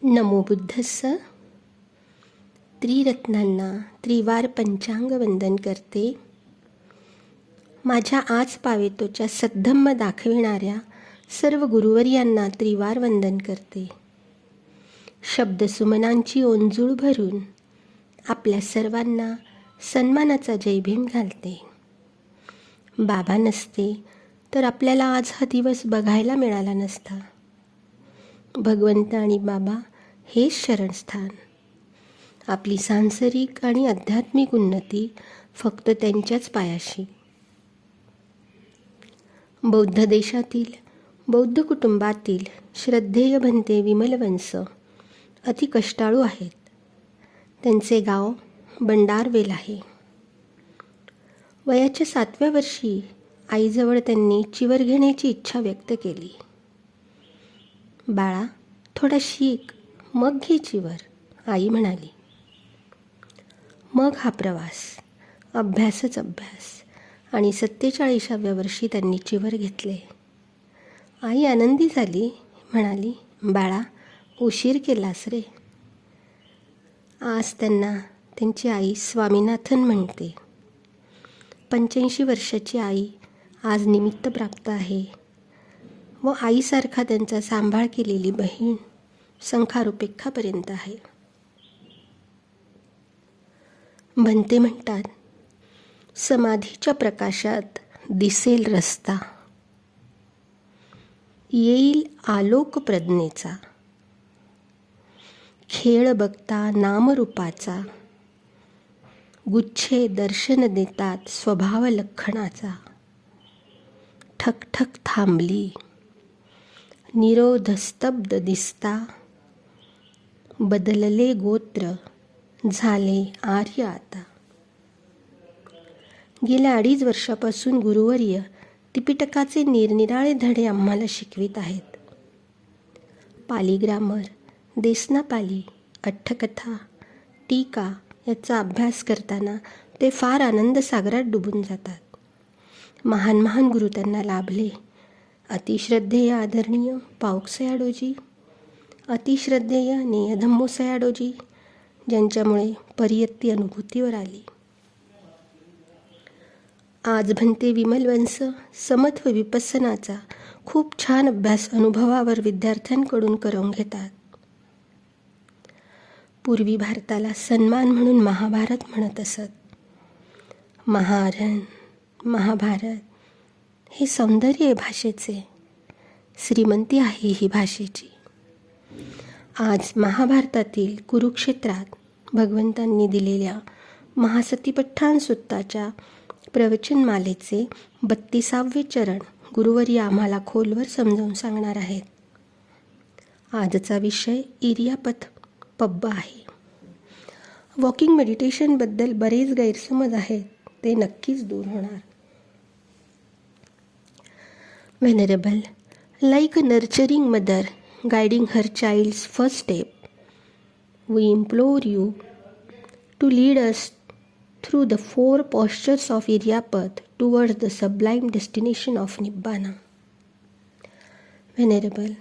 नमो बुद्धस्स. त्रिरत्नांना त्रिवार पंचांग वंदन करते. माझ्या आज पावेतोच्या सद्धम्म दाखविणाऱ्या सर्व गुरुवर्यांना त्रिवार वंदन करते. शब्दसुमनांची ओंजूळ भरून आपल्या सर्वांना सन्मानाचा जयभीम घालते. बाबा नसते तर आपल्याला आज हा दिवस बघायला मिळाला नसता. भगवंत आणि बाबा हेच शरणस्थान. आपली सांसारिक आणि आध्यात्मिक उन्नती फक्त त्यांच्याच पायाशी. बौद्ध देशातील बौद्ध कुटुंबातील श्रद्धेय भंते विमलवंश अति कष्टाळू आहेत. त्यांचे गाव बंडारवेल आहे. वयाच्या 7व्या वर्षी आईजवळ त्यांनी चिवर घेण्याची इच्छा व्यक्त केली. बाळा, थोडा शिक, मग घे चिवर, आई म्हणाली. मग हा प्रवास, अभ्यासच अभ्यास, आणि 47व्या वर्षी त्यांनी चिवर घेतले. आई आनंदी झाली, म्हणाली, बाळा, उशीर केलास रे. आज त्यांना त्यांची आई स्वामीनाथन म्हणते. 85 वर्षाची आई आज निमित्त प्राप्त आहे व आईसारखा त्यांचा सांभाळ केलेली बहीण संखारुपेखापर्यंत आहे. भंते म्हणतात, समाधीच्या प्रकाशात दिसेल रस्ता, येईल आलोक प्रज्ञेचा, खेळ बघता नामरूपाचा, गुच्छे दर्शन देतात स्वभाव लक्षणाचा. ठकठक थांबली, निरोध स्तब्ध दिसता, बदलले गोत्र, झाले आर्य आता. गेल्या 2.5 वर्षापासून गुरुवर्य त्रिपिटकाचे निरनिराळे धडे आम्हाला शिकवित आहेत. पाली ग्रामर, देसनापाली, अठ्ठकथा, टीका याचा अभ्यास करताना ते फार आनंद सागरात डुबून जातात. महान महान गुरु त्यांना लाभले. अतिश्रद्धेय आदरणीय पावकसयाडोजी, अतिश्रद्धेय नेयधम्मोसयाडोजी, ज्यांच्यामुळे परियत्ती अनुभूतीवर आली. आज भंते विमलवंश समत्व विपස්සनाचा खूप छान अभ्यास अनुभवावर विद्यार्थ्यांकडून करून घेतात. पूर्वी भारताला सन्मान म्हणून महाभारत म्हणत असत. महारण, महाभारत हे सौंदर्य आहे भाषेचे, श्रीमंती आहे ही भाषेची. आज महाभारतातील कुरुक्षेत्रात भगवंतांनी दिलेल्या महासतिपठ्ठान सुत्ताच्या प्रवचनमालेचे 32वे चरण गुरुवर्य आम्हाला खोलवर समजावून सांगणार आहेत. आजचा विषय इरियापथ पब्बा आहे. वॉकिंग मेडिटेशनबद्दल बरेच गैरसमज आहेत, ते नक्कीच दूर होणार. Venerable, like a nurturing mother guiding her child's first step, we implore you to lead us through the 4 postures of Iriyāpatha towards the sublime destination of Nibbana. Venerable,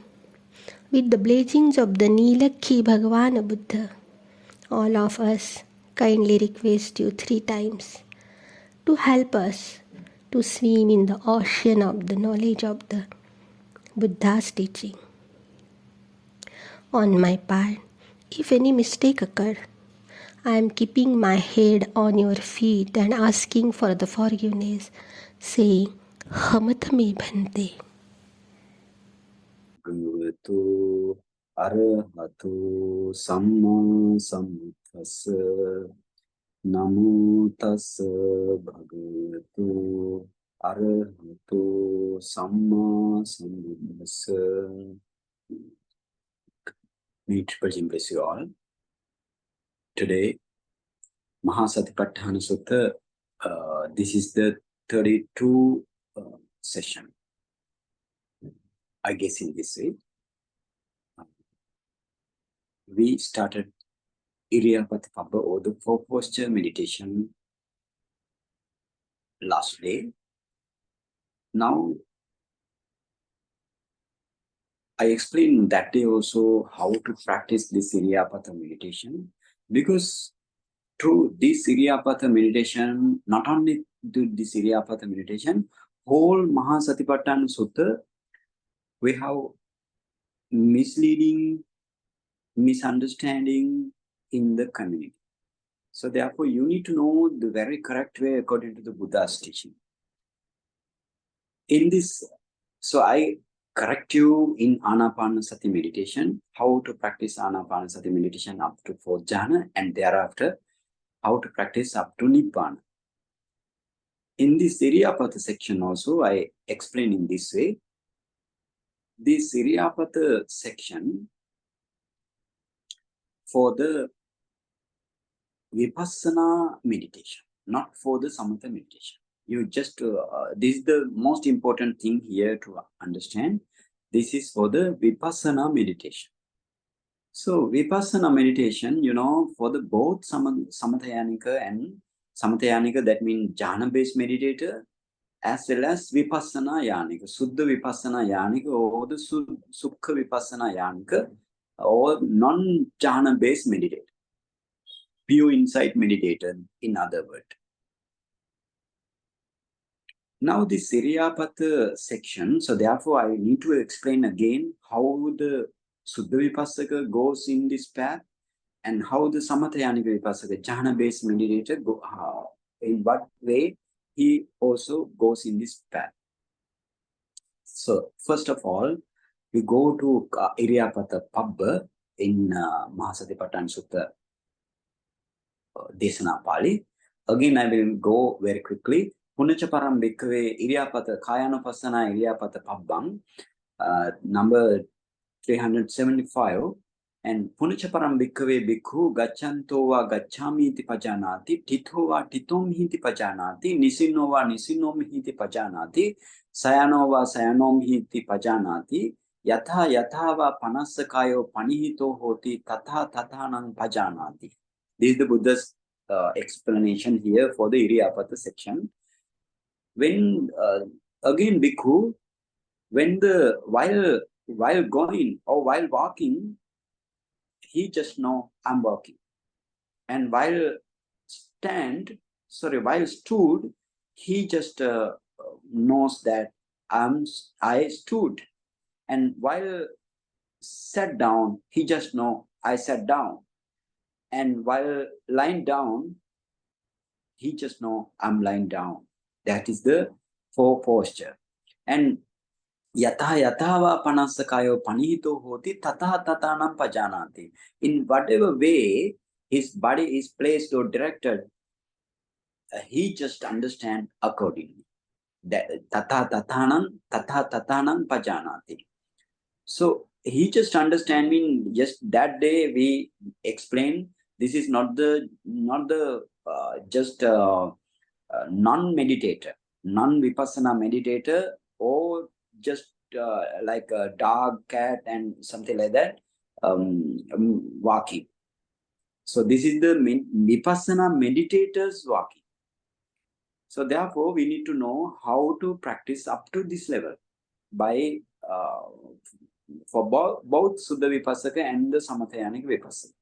with the blessings of the Nilakhi Bhagavan Buddha, all of us kindly request you 3 times to help us to swim in the ocean of the knowledge of the Buddha's teaching. On my part, if any mistake occurred, I am keeping my head on your feet and asking for the forgiveness, saying, Hamatame Bhante. Bhagavato Arahato Samma Sambuddhassa. Namo tassa bhagavato arahato samma sambuddhassa. May it please bless you all. Today, Mahāsatipatthāna Sutta, this is the 32 session. I guess in this way. We started Iriyāpatha Pabba or the 4 posture meditation last day. Now I explained that day also how to practice this Iriyāpatha meditation, because through this Iriyāpatha meditation, not only do this Iriyāpatha meditation, whole Mahāsatipatthāna Sutta, we have misleading, misunderstanding in the community. So therefore, you need to know the very correct way according to the Buddha's teaching. In this, so I correct you in Anapanasati meditation, how to practice Anapanasati meditation up to 4th jhana, and thereafter how to practice up to Nibbana. In this Iriyāpatha section also, I explain in this way. This Iriyāpatha section for the Vipassana meditation, not for the Samatha meditation. You just, this is the most important thing here to understand. This is for the Vipassana meditation. So Vipassana meditation, you know, for the both Samathayanika and Samathayanika, that means jhana-based meditator, as well as Vipassana Yanika, Suddha Vipassana Yanika, or the Sukha Vipassana Yanika, or non-jhana-based meditator, pure insight meditator, in other words. Now this Iriyāpatha section, so therefore I need to explain again how the Suddha Vipassaka goes in this path, and how the Samathayanika Vipassaka, jhana-based meditator, in what way he also goes in this path. So first of all, we go to Iriyāpatha Pabba in Mahāsatipatthana Sutta Desana Pali. Again, I will go very quickly. Punacha param bhikkhave Iriyāpatha Kāyanupassana Iriyāpatha Pabbam, number 375. And Punacha param bhikkhave bhikkhu gacchanto va gacchami iti pajanati, titho va titom hiti pajanati, nisinno va nisinnom hiti pajanati, sayano va sayanom hiti pajanati, yatha yatha va panassakayo panihito hoti tatha tathanam pajanati. This is the Buddha's explanation here for the Iriyāpatha section. When again bhikkhu, when the while going or while walking, he just know I'm walking, and while stood, he just knows that I stood, and while sat down, he just know I sat down, and while lying down, he just know I'm lying down. That is the four posture. And yatha yathava panassakayo panihito hoti tatha tathanam pajanati. In whatever way his body is placed or directed, he just understand accordingly. That tatha tathanam pajanati. So he just understand. Mean just that day we explained this is not the just non-meditator, non-vipassana meditator, or just like a dog, cat, and something like that, walking. So this is the vipassana meditators walking. So therefore, we need to know how to practice up to this level by for both Suddha Vipassaka and the Samathayanika Vipassaka.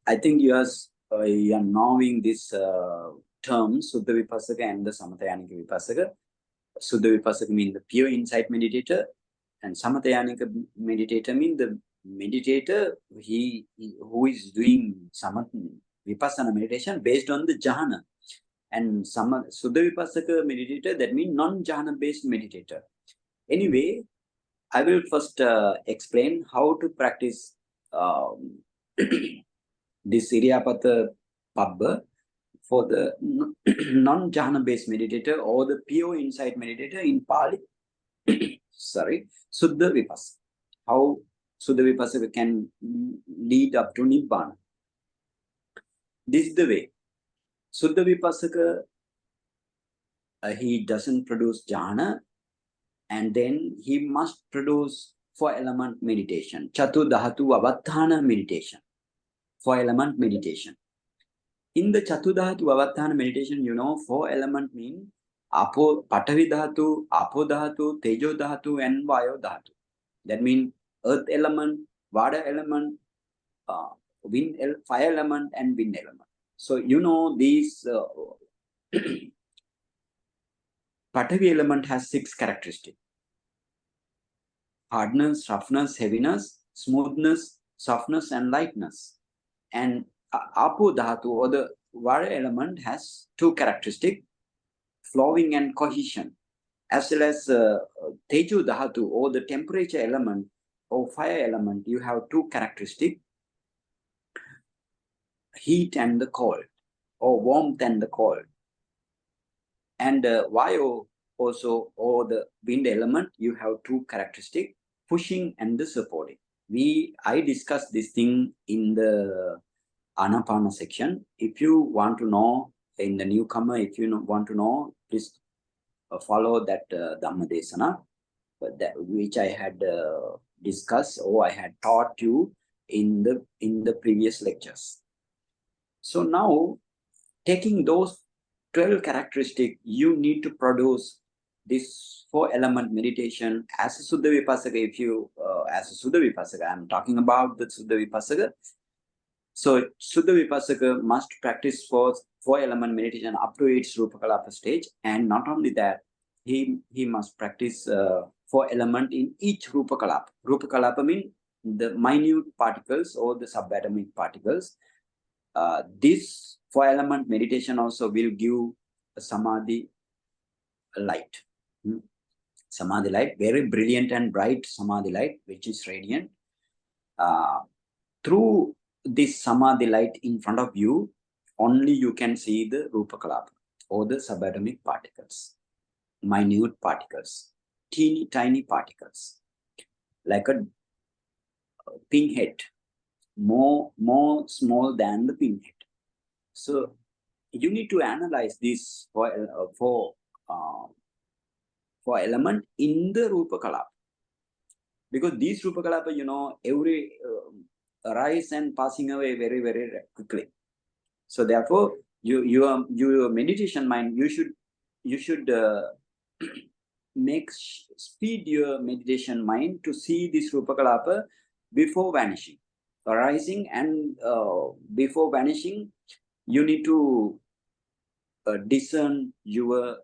I think you are knowing this term, Suddha Vipassaka and the Samathayanika Vipassaka. Suddha Vipassaka means the pure insight meditator, and Samathayanika meditator means the meditator who is doing Vipassana meditation based on the jhana. And Suddha Vipassaka meditator, that means non-jhana based meditator. Anyway, I will first explain how to practice this Iriyāpatha Pabba for the non-jhana based meditator or the pure insight meditator in Pali. Sorry, Suddha Vipassaka. How Suddha Vipassaka can lead up to Nibbana. This is the way. Suddha Vipassaka, he doesn't produce jhana, and then he must produce 4-element meditation, Chatu Dhatu Avatthana meditation, 4-element meditation. In the Chatu Dhatu Avatthana meditation, you know, 4-element mean Apo, Patavi Dhatu, Apo Dhatu, Tejo Dhatu, and Vayo Dhatu. That means earth element, water element, fire element, and wind element. So you know these Patavi element has 6 characteristics: hardness, roughness, heaviness, smoothness, softness, and lightness. And Apo Dhatu, or the water element, has 2 characteristics: flowing and cohesion. As well as Teju Dhatu, or the temperature element or fire element, you have 2 characteristics: heat and the cold, or warmth and the cold. And Vayu also, or the wind element, you have 2 characteristics: pushing and the supporting. I discussed this thing in the Anapana section. If you want to know, in the newcomer, if you want to know, please follow that Dhamma Desana, which I had discussed, or I had taught you in the previous lectures. So now, taking those 12 characteristics, you need to produce this 4 element meditation as a Suddha Vipassaka. If you, as a Suddha Vipassaka, I'm talking about the Suddha Vipassaka. So Suddha Vipassaka must practice 4 element meditation up to its Rupakalapa stage. And not only that, he must practice 4 element in each Rupakalapa. Rupakalapa means the minute particles or the subatomic particles. This 4 element meditation also will give a Samadhi light. Samadhi light, very brilliant and bright Samadhi light, which is radiant. Through this Samadhi light in front of you, only you can see the Rupakalapa, or the subatomic particles, minute particles, teeny tiny particles, like a pinhead, more small than the pinhead. So you need to analyze this for element in the Rupakalapa, because these Rupakalapa, you know, every arise and passing away very, very quickly. So therefore, your meditation mind, you should speed your meditation mind to see this Rupakalapa before vanishing, arising, and before vanishing. You need to discern your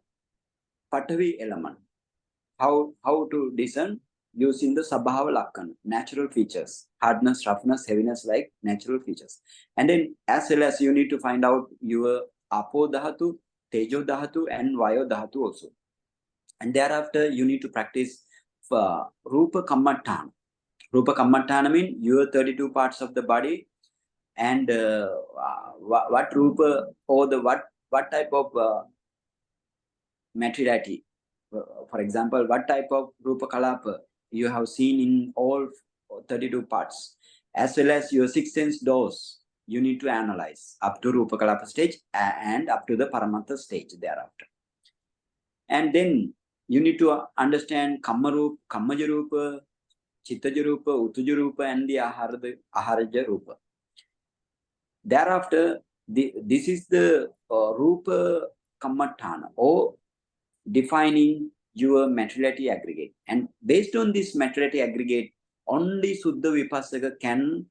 Patavi element. How to discern? Using the Sabhava Lakkana, natural features: hardness, roughness, heaviness, like natural features. And then as well as you need to find out your Apo Dhatu, Tejo Dhatu, and Vayu Dhatu also. And thereafter you need to practice Rupa Kammatthana. Rupa Kammatthana means your 32 parts of the body, and what Rupa, or the what type of materiality. For example, what type of Rupa Kalapa you have seen in all 32 parts, as well as your 6 sense doors, you need to analyze up to Rupa Kalapa stage and up to the Paramattha stage thereafter. And then you need to understand Kammarupa, Kammajarupa, Chittajarupa, Uttajarupa, and the Aharajarupa. Thereafter, this is the Rupa Kammatthana, or defining your materiality aggregate. And based on this materiality aggregate, only Suddha Vipassaka can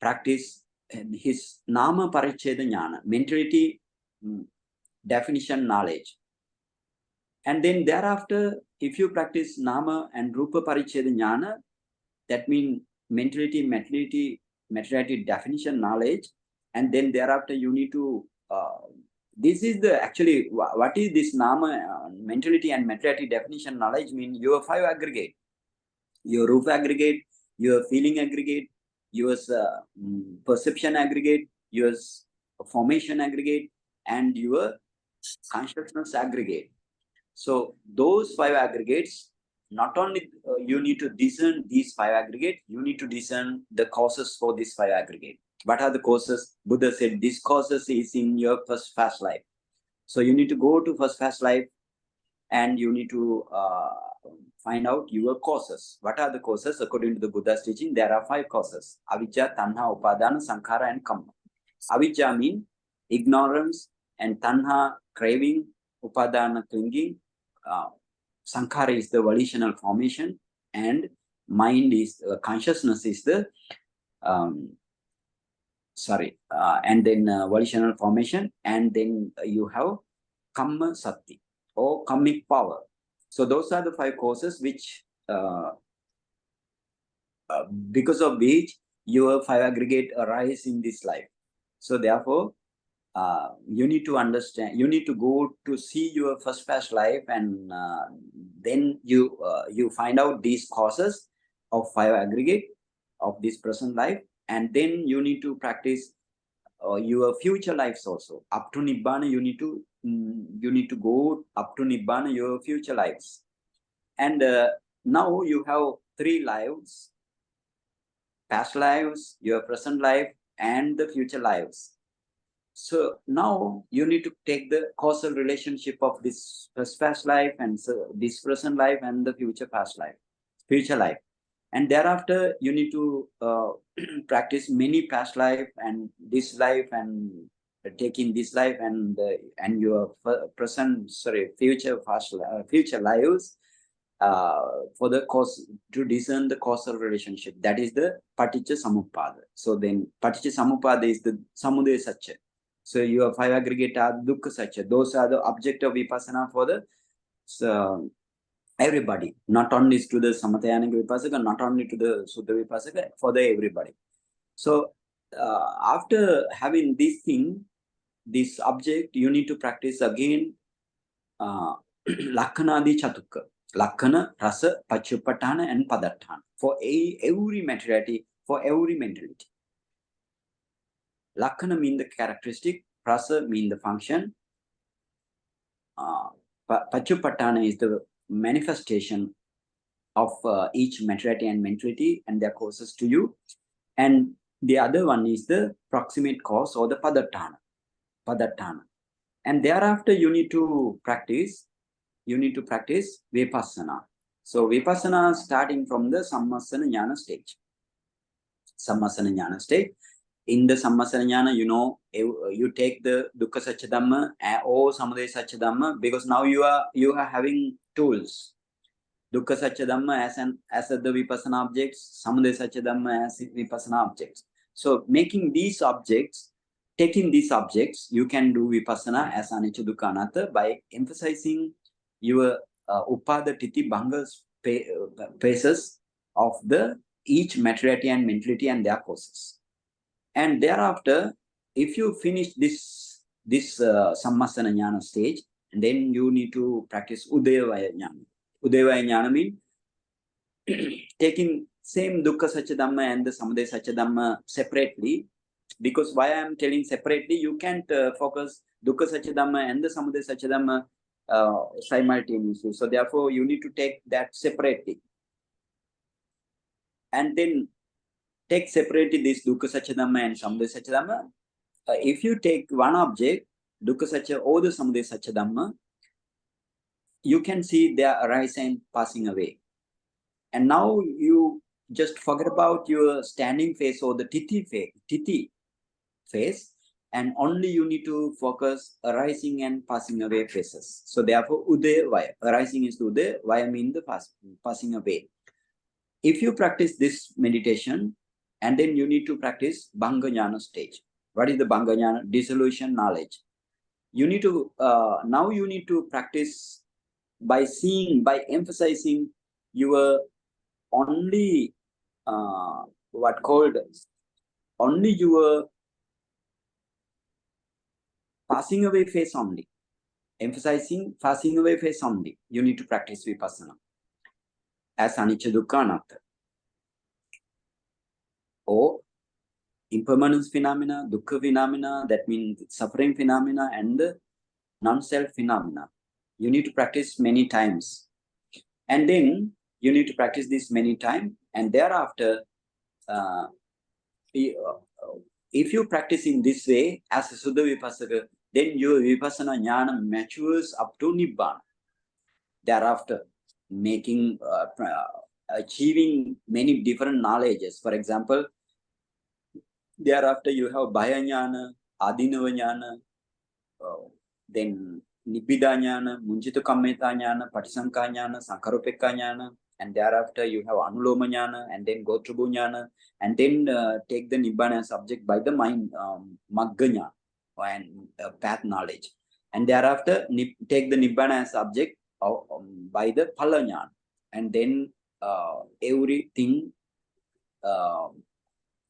practice his Nama Paricheda Jnana, mentality definition knowledge. And then thereafter, if you practice Nama and Rupa Paricheda Jnana, that means mentality, materiality definition knowledge. And then thereafter, you need to this is the actually what is this Nama, mentality and materiality definition knowledge mean? Your 5 aggregate, your Rupa aggregate, your feeling aggregate, your perception aggregate, your formation aggregate, and your consciousness aggregate. So those 5 aggregates, not only you need to discern these 5 aggregates, you need to discern the causes for these 5 aggregates. What are the causes? Buddha said this causes is in your first fast life. So you need to go to first fast life, and you need to find out your causes. What are the causes? According to the Buddha's teaching, there are 5 causes: avijja, tanha, upadana, sankhara, and kamma. Avijja means ignorance, and tanha, craving, upadana, clinging, sankhara is the volitional formation, and mind is, consciousness is the, and then volitional formation, and then you have Kamma Sati or karmic power. So those are the 5 causes which, because of which your 5 aggregate arise in this life. So therefore, you need to understand, you need to go to see your first past life, and then you find out these causes of 5 aggregate of this present life, and then you need to practice your future lives also. Up to Nibbana, you need to go up to Nibbana, your future lives. And now you have 3 lives: past lives, your present life, and the future lives. So now you need to take the causal relationship of this first past life, and this present life, and the future life. And thereafter you need to practice many past life and this life, and taking this life and your future lives for the cause, to discern the causal relationship. That is the Paticca Samuppada. So then Paticca Samuppada is the Samudaya Satya. So your 5 aggregate are Dukkha Satya. Those are the object of Vipassana for the everybody, not only to the Samatayanic Vipassaka, not only to the Suddha Vipassaka, for the everybody. So after having this thing, this object, you need to practice again Lakkhanadi Chatukka. Lakkhana, Rasa, Paccupatthana, and Padatthana. For every materiality, for every mentality. Lakkhana mean the characteristic, Rasa mean the function, Paccupatthana is the manifestation of each materiality and mentality and their causes to you. And the other one is the proximate cause, or the Padatthana. And thereafter you need to practice Vipassana. So Vipassana starting from the Sammasana Jnana stage. In the Sammasana Jnana, you take the Dukkha Satya Dhamma or Samudaya Satya Dhamma, because now you are having tools. Dukkha Satya Dhamma as the Vipassana objects, Samudaya Satya Dhamma as Vipassana objects. So taking these objects, you can do Vipassana as Anicca Dukkha Anatta by emphasizing your Upada Titi Bhanga phases of the each materiality and mentality and their causes. And thereafter, if you finish this Sammasana Jnana stage, and then you need to practice Udayavaya Jnana. Udayavaya Jnana means taking same Dukkha Satya Dhamma and the Samudaya Satya Dhamma separately. Because why I am telling separately, you can't focus Dukkha Satya Dhamma and the Samudaya Satya Dhamma simultaneously. So therefore, you need to take that separately. And then take separately this Dukkha Satya Dhamma and Samudaya Satya Dhamma. If you take one object, Dukkha Satya or the Samudaya Satya Dhamma, you can see their arise and passing away. And now you just forget about your standing phase or the titi phase, and only you need to focus arising and passing away phases. So therefore, Udaya Vaya. Arising is Udaya, Vaya means the passing away. If you practice this meditation, and then you need to practice Bhanga Jnana stage. What is the Bhanga Jnana? Dissolution knowledge. You need to, now you need to practice by emphasizing your only, only your passing away phase only. Emphasizing passing away phase only. You need to practice Vipassana as Anicca Dukkha Anatta. Or impermanence phenomena, dukkha phenomena, that means suffering phenomena, and the non-self phenomena. You need to practice many times. And then you need to practice this many times. And thereafter, if you practice in this way as a Suddha Vipassaka, then your Vipassana Jnana matures up to Nibbana. Thereafter, achieving many different knowledges. For example, thereafter you have Bhaya Jnana, Adinava Jnana, then Nibbida Jnana, Munjita Kammeta Jnana, Patisankha Jnana, Sankarupeka Jnana, and thereafter you have Anuloma Jnana, and then go through Jnana, and then take the Nibbana as subject by the mind, Magga Jnana, and path knowledge. And thereafter take the Nibbana as subject by the Phala Jnana. And then everything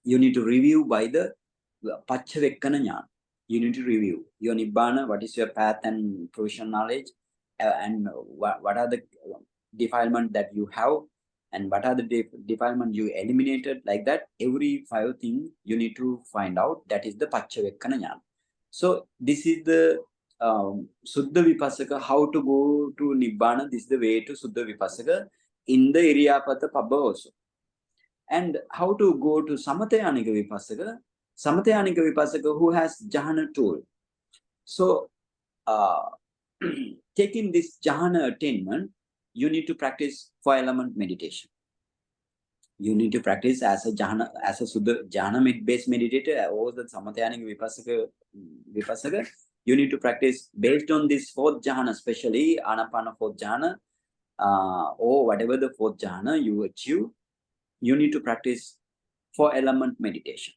you need to review by the Paccavakkana Jnana. You need to review your Nibbana, what is your path and provision knowledge, and what are the defilement that you have, and what are the defilement you eliminated, like that. Every 5 things you need to find out. That is the Paccavakkana Jnana. So this is the Suddha Vipassaka, how to go to Nibbana. This is the way to Suddha Vipassaka in the Iriyāpatha Pabba also. And how to go to Samatyanika Vipassaka. Samatyanika Vipassaka who has Jhana tool. So taking this Jhana attainment, you need to practice 4 element meditation. You need to practice as a Jhana, as a Suddha Jhana based meditator, or the Samatyanika Vipassaka. You need to practice based on this 4th Jhana, especially Anapana 4th Jhana, or whatever the 4th Jhana you achieve. You need to practice 4 element meditation.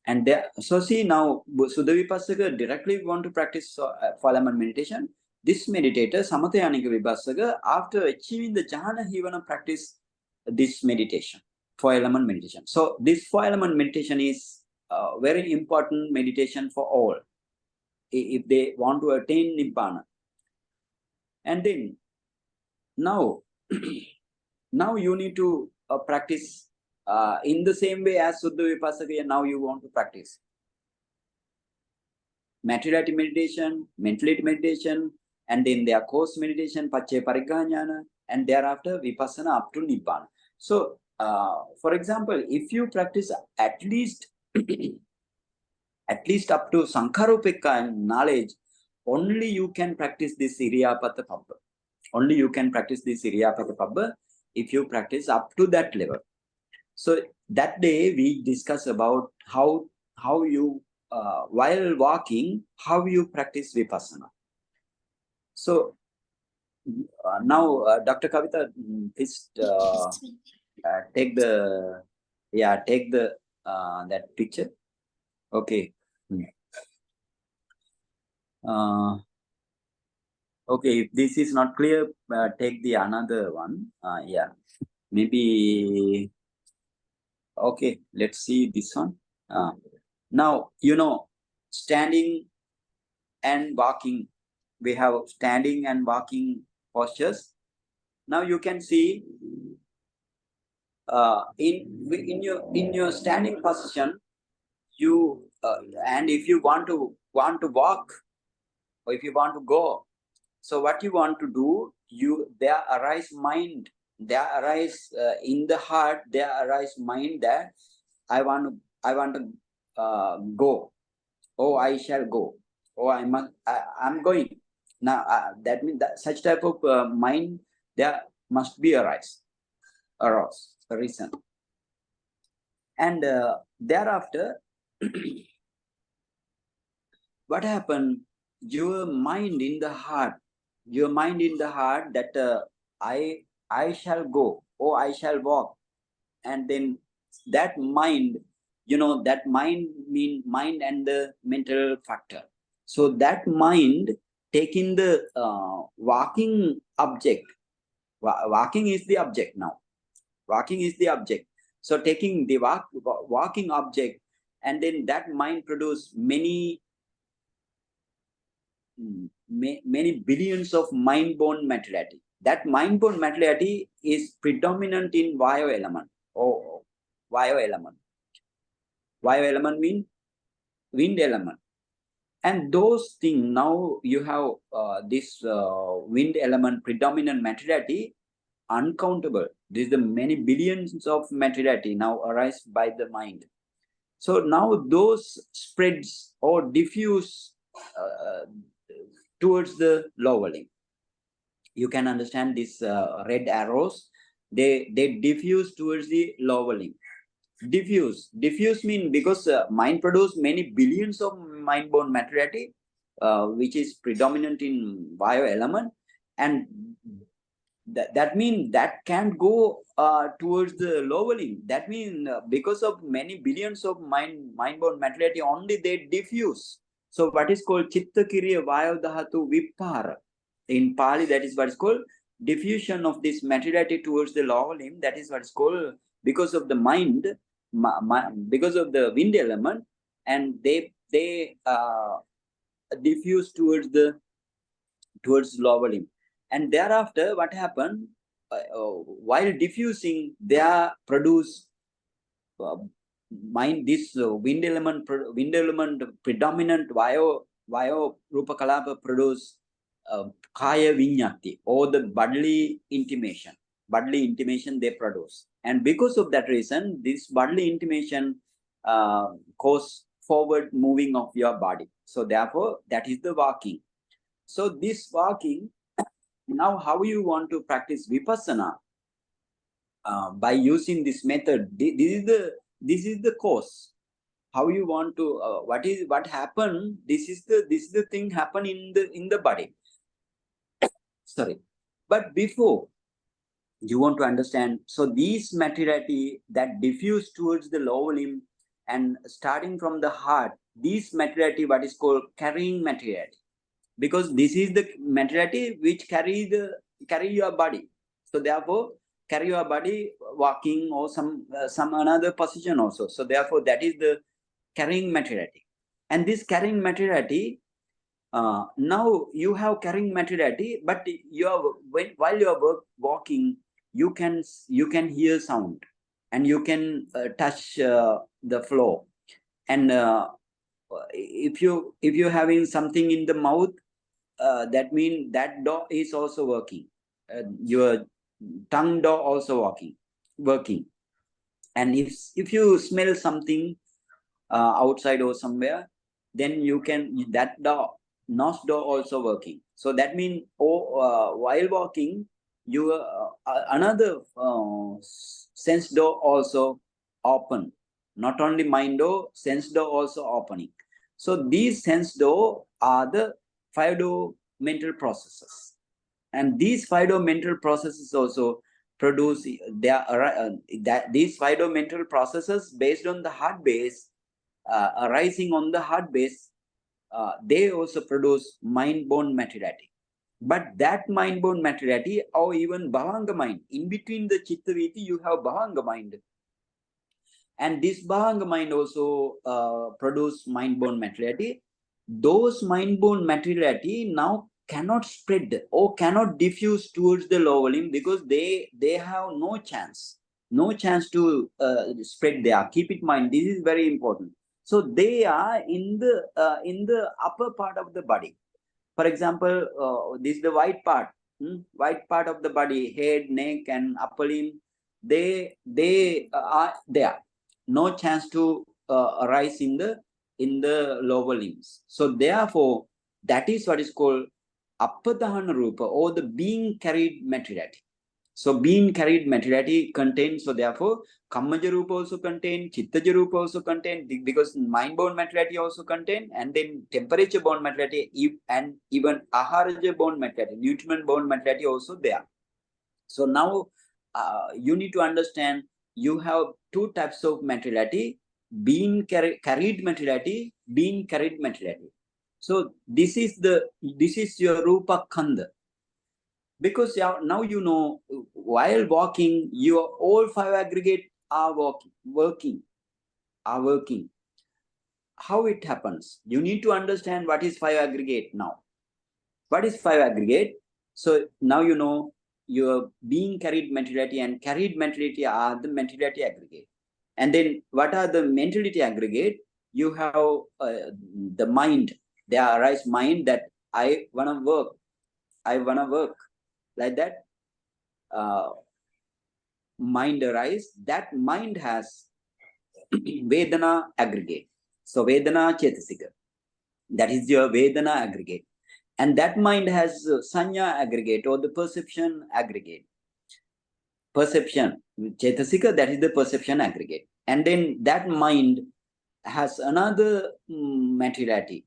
And there, so see now, Suddha Vipassaka directly want to practice 4 element meditation. This meditator, Samatyanika Vipassaka, after achieving the Jhana, he want to practice this meditation, 4 element meditation. So this 4 element meditation is very important meditation for all, if they want to attain Nibbana. And then now, now you need to practice in the same way as Suddha Vipassaka, and now you want to practice materiality meditation, mentality meditation, and then their course meditation, Paccaya Pariggaha Jnana, and thereafter Vipassana up to Nibbana. So, for example, if you practice at least up to Sankharopeka knowledge, only you can practice this Iriyāpatha Pabba. Only you can practice this Iriyāpatha Pabba if you practice up to that level. So that day we discuss about how you while walking, how you practice Vipassana. So now Dr. Kavita, please take the that picture. Okay. Okay, if this is not clear, take the another one. Yeah, maybe. Okay, let's see this one. Now, you know, standing and walking. We have standing and walking postures. Now you can see in your standing position, you and if you want to walk, or if you want to go, so what you want to do, there arise mind, there arise in the heart, there arise mind that I want to go, oh I shall go, oh I'm going. Now that means that such type of mind there must be arose arisen, and thereafter what happened? Your mind in the heart that I shall go, or I shall walk, and then that mind, you know, that mind mean mind and the mental factor. So that mind taking the walking object. Walking is the object now. Walking is the object. So taking the walking object, and then that mind produce many billions of mind-born materiality. That mind-born materiality is predominant in Vayu element. Oh, Vayu element. Vayu element means wind element. And those things, now you have this wind element predominant materiality, uncountable. There's the many billions of materiality now arise by the mind. So now those spreads or diffuse towards the lower limb. You can understand these red arrows. They diffuse towards the lower limb. Diffuse mean because mind produce many billions of mind-born materiality, which is predominant in Vayu element, and that means that can't go towards the lower limb. That means because of many billions of mind-born materiality, only they diffuse. So what is called chitta kiriya vayu dhatu vipara. In Pali, that is what is called diffusion of this materiality towards the lower limb. That is what is called, because of the mind, because of the wind element, and they diffuse towards lower limb. And thereafter, what happened? While diffusing, they are produce wind element predominant vayo rupa kalapa produce kaya vinyati, or the bodily intimation they produce. And because of that reason, this bodily intimation cause forward moving of your body. So therefore, that is the walking. So this walking, now how you want to practice vipassana by using this method? This is the course. How you want to what happened? This is the thing happen in the body. Sorry, but before you want to understand. So these materiality that diffuse towards the lower limb and starting from the heart, these materiality what is called carrying materiality. Because this is the materiality which carry your body. So therefore, carry your body walking or some another position also. So therefore, that is the carrying materiality. And this carrying materiality, now you have carrying materiality, but while you are walking, you can hear sound, and you can touch the floor. And if you having something in the mouth, that means that door is also working. Your tongue door also working. And if you smell something outside or somewhere, then you can that door nose door also working. So that means while walking, you another sense door also open. Not only mind door, sense door also opening. So these sense door are the 5 door mental processes, and these 5 door mental processes also produce these 5 door mental processes based on the heart base, arising on the heart base. They also produce mind-born materiality. But that mind-born materiality, or even bhavanga mind, in between the chitta vritti, you have bhavanga mind. And this bhavanga mind also produce mind-born materiality. Those mind-born materiality now cannot spread or cannot diffuse towards the lower limb, because they have no chance to spread there. Keep it in mind, this is very important. So they are in the upper part of the body. For example, this is the white part of the body, head, neck, and upper limb. They are there. No chance to arise in the lower limbs. So therefore, that is what is called Atthakatha rupa, or the being carried materiality. So being carried materiality contains, so therefore Kammaja rupa also contain, Chittaja rupa also contain, because mind-born materiality also contain, and then temperature-born materiality, and even Aharaja-born materiality, nutriment-born materiality also there. So now you need to understand, you have 2 types of materiality: being carried materiality, being carried materiality. So this is your rupa khanda. Because now you know, while walking, your all 5 aggregate are working. How it happens? You need to understand what is 5 aggregate now. What is 5 aggregate? So now you know your being carried materiality and carried materiality are the materiality aggregate. And then what are the mentality aggregate? You have the mind. There arise mind that I wanna work. Like that. Mind arise. That mind has Vedana aggregate. So Vedana Chetasika. That is your Vedana aggregate. And that mind has Sanya aggregate, or the perception aggregate. Perception, Chetasika, that is the perception aggregate. And then that mind has another materiality,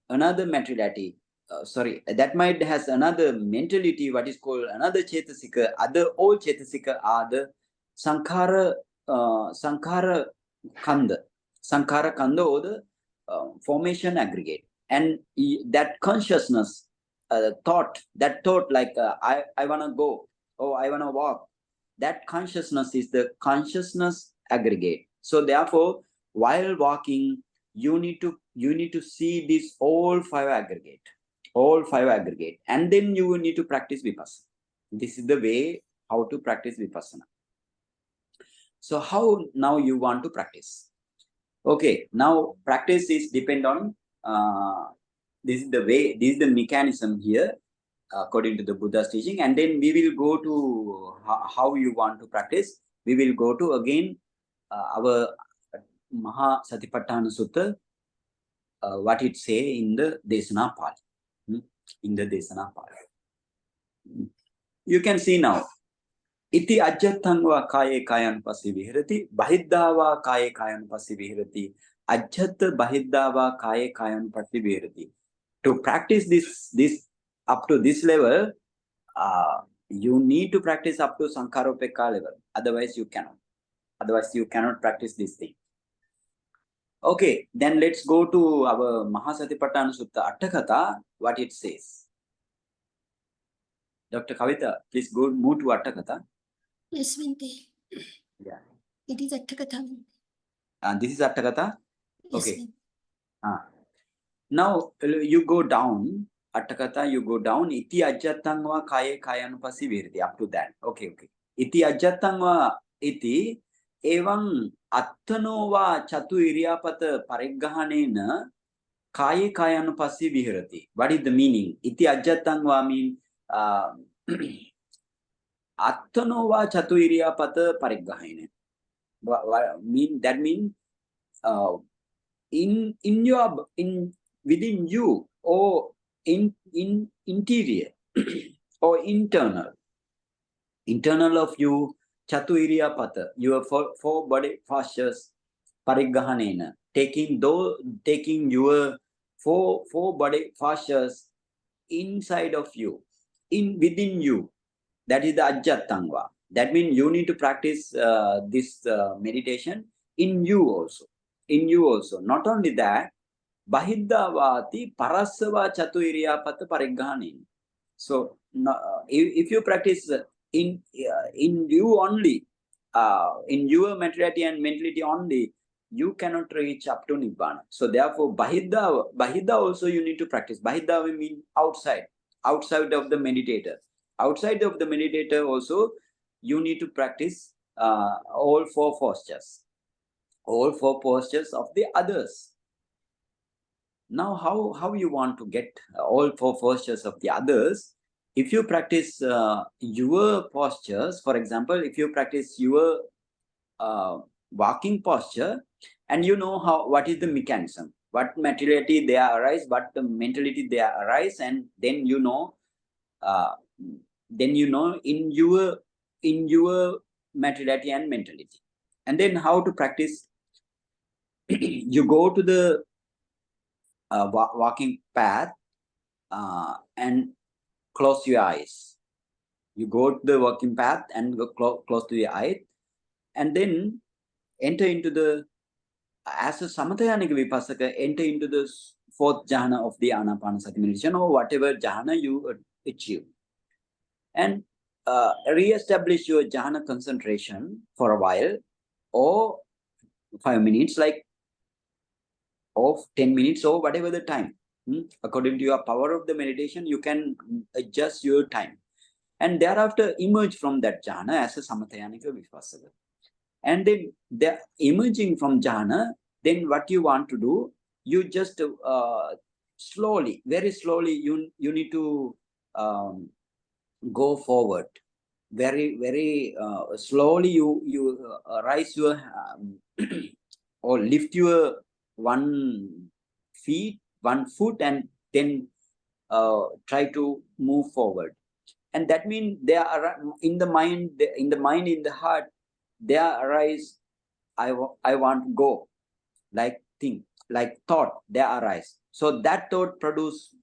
that mind has another mentality, what is called another Chetasika. Other all Chetasika are the Sankhara Kanda. Sankhara Kanda or the formation aggregate. And that consciousness, thought like I want to go, or I want to walk, that consciousness is the consciousness aggregate. So therefore, while walking, you need to see this all five aggregate, and then you will need to practice vipassana. This is the way how to practice vipassana. So how now you want to practice? Okay, now practice is depend on this is the way, this is the mechanism here according to the Buddha's teaching, and then we will go to how you want to practice. We will go to again our Mahāsatipatthāna Sutta, what it say in the Desana Pali. In the Desana Pali. You can see now. Iti ajjatangva kaye kayan pasi vihirati, bahiddhava kaye kayan pasi vihirati, ajjat bahiddhava kaye kayan pasi vihirati. To practice this up to this level, you need to practice up to Sankharopeka level. Otherwise you cannot practice this thing. Okay, then let's go to our Mahāsatipatthana Sutta Atthakatha, what it says. Dr. Kavita, please go move to Atthakatha. Yes, Bhante. Yeah. It is Atthakatha. And this is Atthakatha? Yes, okay. Now you go down, Atthakatha, you go down. Iti ajjatangva kaye kayanupasi virti. Up to that. Okay. Iti ajjatangva iti evam attanova chatu iriyāpata pariggahanena kaye kayanupasi vihirati. What is the meaning? Iti ajjatangva mean attanova chatu iriyāpata pariggahanena. That means within you, or in interior or internal of you, chatu iriyāpata, your four body postures, pariggahanena, taking your four body postures inside of you, within you. That is the ajjatangva. That means you need to practice this meditation in you also. Not only that, bahiddhavati parasava chatu iriyāpata pariggahanena. So if you practice in you only, in your materiality and mentality only, you cannot reach up to nibbana. So therefore, bahidha also you need to practice. Bahidha means outside of the meditator. Outside of the meditator also, you need to practice all four postures of the others. Now, how you want to get all four postures of the others? If you practice your postures, for example, if you practice your walking posture, and you know what is the mechanism, what materiality they arise, what the mentality they arise, and then you know in your materiality and mentality, and then how to practice. You go to the walking path and close your eyes. You go to the walking path and go close to your eyes, and then enter into the, as a samatayanic vipassaka, enter into the fourth jhana of the anapanasati meditation, or whatever jhana you achieve, and re-establish your jhana concentration for a while, or 5 minutes, like, of 10 minutes, or whatever the time. According to your power of the meditation, you can adjust your time. And thereafter, emerge from that jhana as a samatayanic vipassaka. And then, emerging from jhana, then what you want to do, you just slowly, very slowly, you need to go forward. Very, very slowly, you rise your or lift your one foot, and then try to move forward. And that means there are in the mind, in the heart, there arise, I want to go, like thing. like thought, they arise. So that thought produce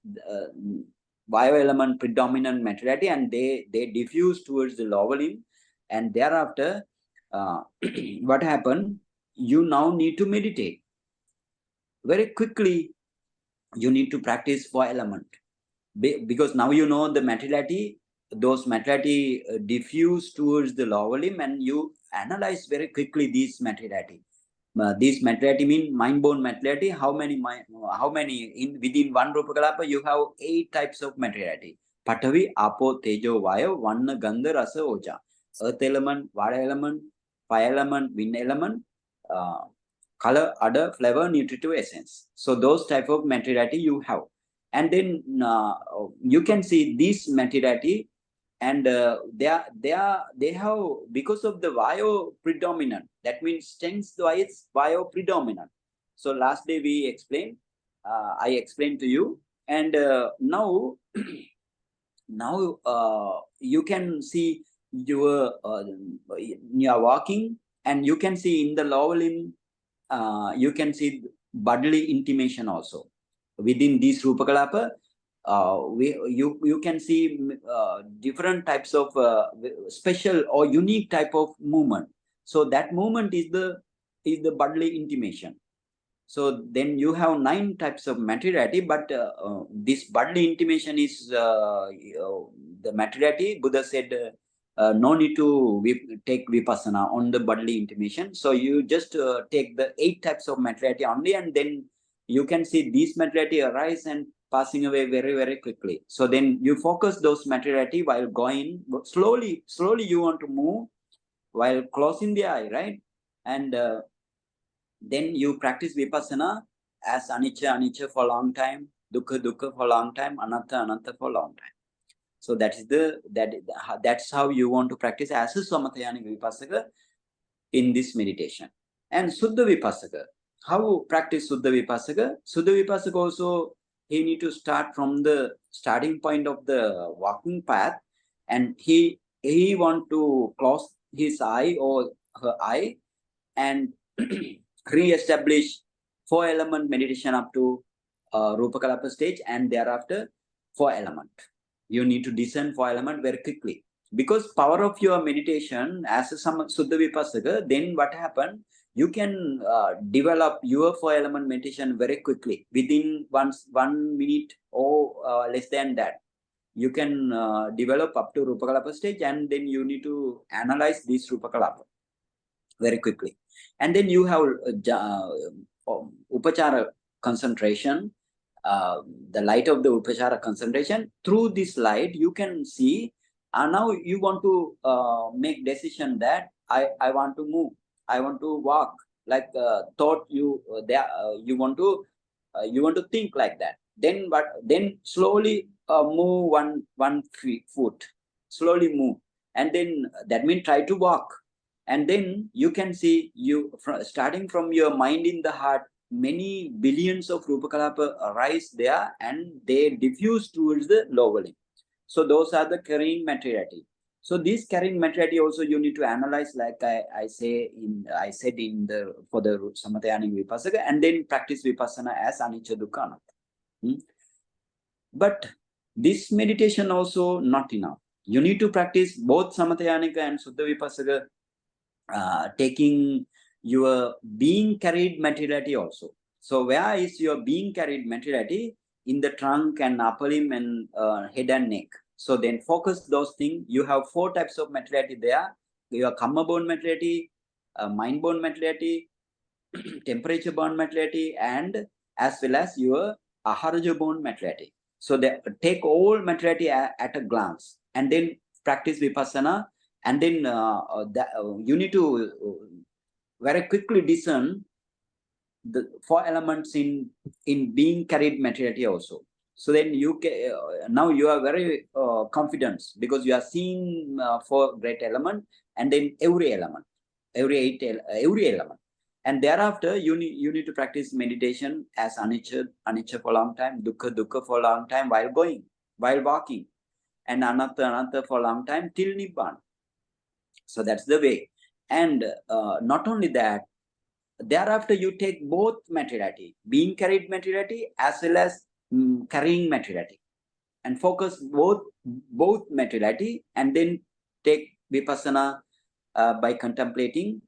bio element predominant materiality, and they diffuse towards the lower limb. And thereafter, what happened? You now need to meditate. Very quickly, you need to practice four element. Because now you know the materiality, those materiality diffuse towards the lower limb, and you analyze very quickly this materiality. This materiality mean mind-born materiality. How many in within one Rupakalapa you have 8 types of materiality. Patavi, Apo, Tejo, Vayo, Vanna, Gandha, Rasa, Oja. Earth element, water element, fire element, wind element, color, odor, flavor, nutritive essence. So those type of materiality you have. And then you can see this materiality, and they have, because of the bio predominant, that means strength wise bio predominant. So last day we explained, I explained to you, and now you can see you are walking, and you can see in the lower limb, you can see bodily intimation also within this Rupakalapa. You can see different types of special or unique type of movement. So that movement is the bodily intimation. So then you have 9 types of materiality, but this bodily intimation is the materiality. Buddha said no need to take vipassana on the bodily intimation. So you just take the 8 types of materiality only, and then you can see these materiality arise and passing away very, very quickly. So then you focus those materiality while going slowly. You want to move while closing the eye, right? And then you practice vipassana as anicca for a long time, dukkha for a long time, anatta for a long time. So that's how you want to practice as a Samatayanic Vipassaka in this meditation. And Suddha Vipassaka, how practice Suddha Vipassaka? Suddha Vipassaka also, he need to start from the starting point of the walking path, and he want to close his eye or her eye and re-establish 4 element meditation up to Rupakalapa stage, and thereafter 4 element. You need to discern 4 element very quickly. Because power of your meditation as a Suddha Vipassaka, then what happened? You can develop your 4 element meditation very quickly within 1 minute or less than that. You can develop up to Rupakalapa stage, and then you need to analyze this Rupakalapa very quickly. And then you have Upachara concentration, the light of the Upachara concentration. Through this light, you can see, now you want to make decision that I want to move, I want to walk, like thought you want to think like that. Then slowly move one foot, slowly move, and then that means try to walk. And then you can see starting from your mind in the heart, many billions of Rupakalapa arise there, and they diffuse towards the lower limb. So those are the carrying materiality. So this carrying materiality also you need to analyze, like I said for the Samatayanic Vipassaka, and then practice Vipassana as Anicca Dukkha Anatta. But this meditation also not enough. You need to practice both Samatayānika and Suddha Vipassaka, taking your being carried materiality also. So where is your being carried materiality? In the trunk and upper limb and head and neck. So then focus those things. You have 4 types of materiality there. Your karma-born materiality, mind-born materiality, temperature-born materiality, and as well as your aharaja-born materiality. So they take all materiality at a glance, and then practice vipassana, and then you need to very quickly discern the 4 elements in being carried materiality also. So then you can, now you are very confident, because you are seeing 4 great elements, and then every element, every element. And thereafter, you need to practice meditation as anicca for a long time, dukkha for a long time, while walking, and anatta for a long time till nibbana. So that's the way. And not only that, thereafter you take both materiality, being carried materiality as well as carrying materiality, and focus both materiality, and then take vipassana by contemplating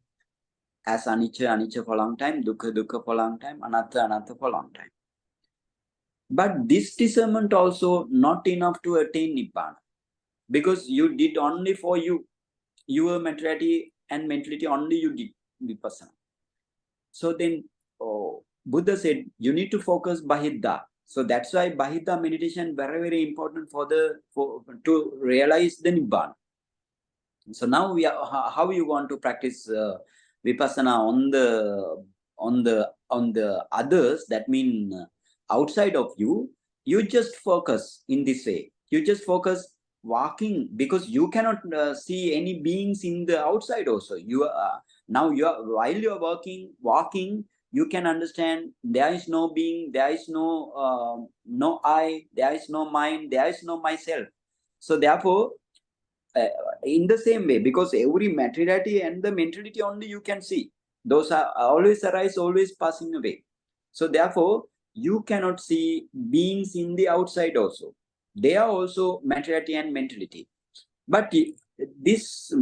as anicca for a long time, dukkha for a long time, anatta for a long time. But this discernment also not enough to attain nibbana, because you did only for you, your materiality and mentality only you did vipassana. So then Buddha said you need to focus bahidha. So that's why bahidha meditation very important to realize the nibbana. So now we are how you want to practice vipassana on the others, that mean outside of you. You just focus in this way. You just focus walking, because you cannot see any beings in the outside also. You are now while you are walking, you can understand there is no being, there is no I, there is no mind, there is no myself. So therefore, in the same way, because every materiality and the mentality only you can see, those are always arise, always passing away. So therefore, you cannot see beings in the outside also. They are also materiality and mentality. But this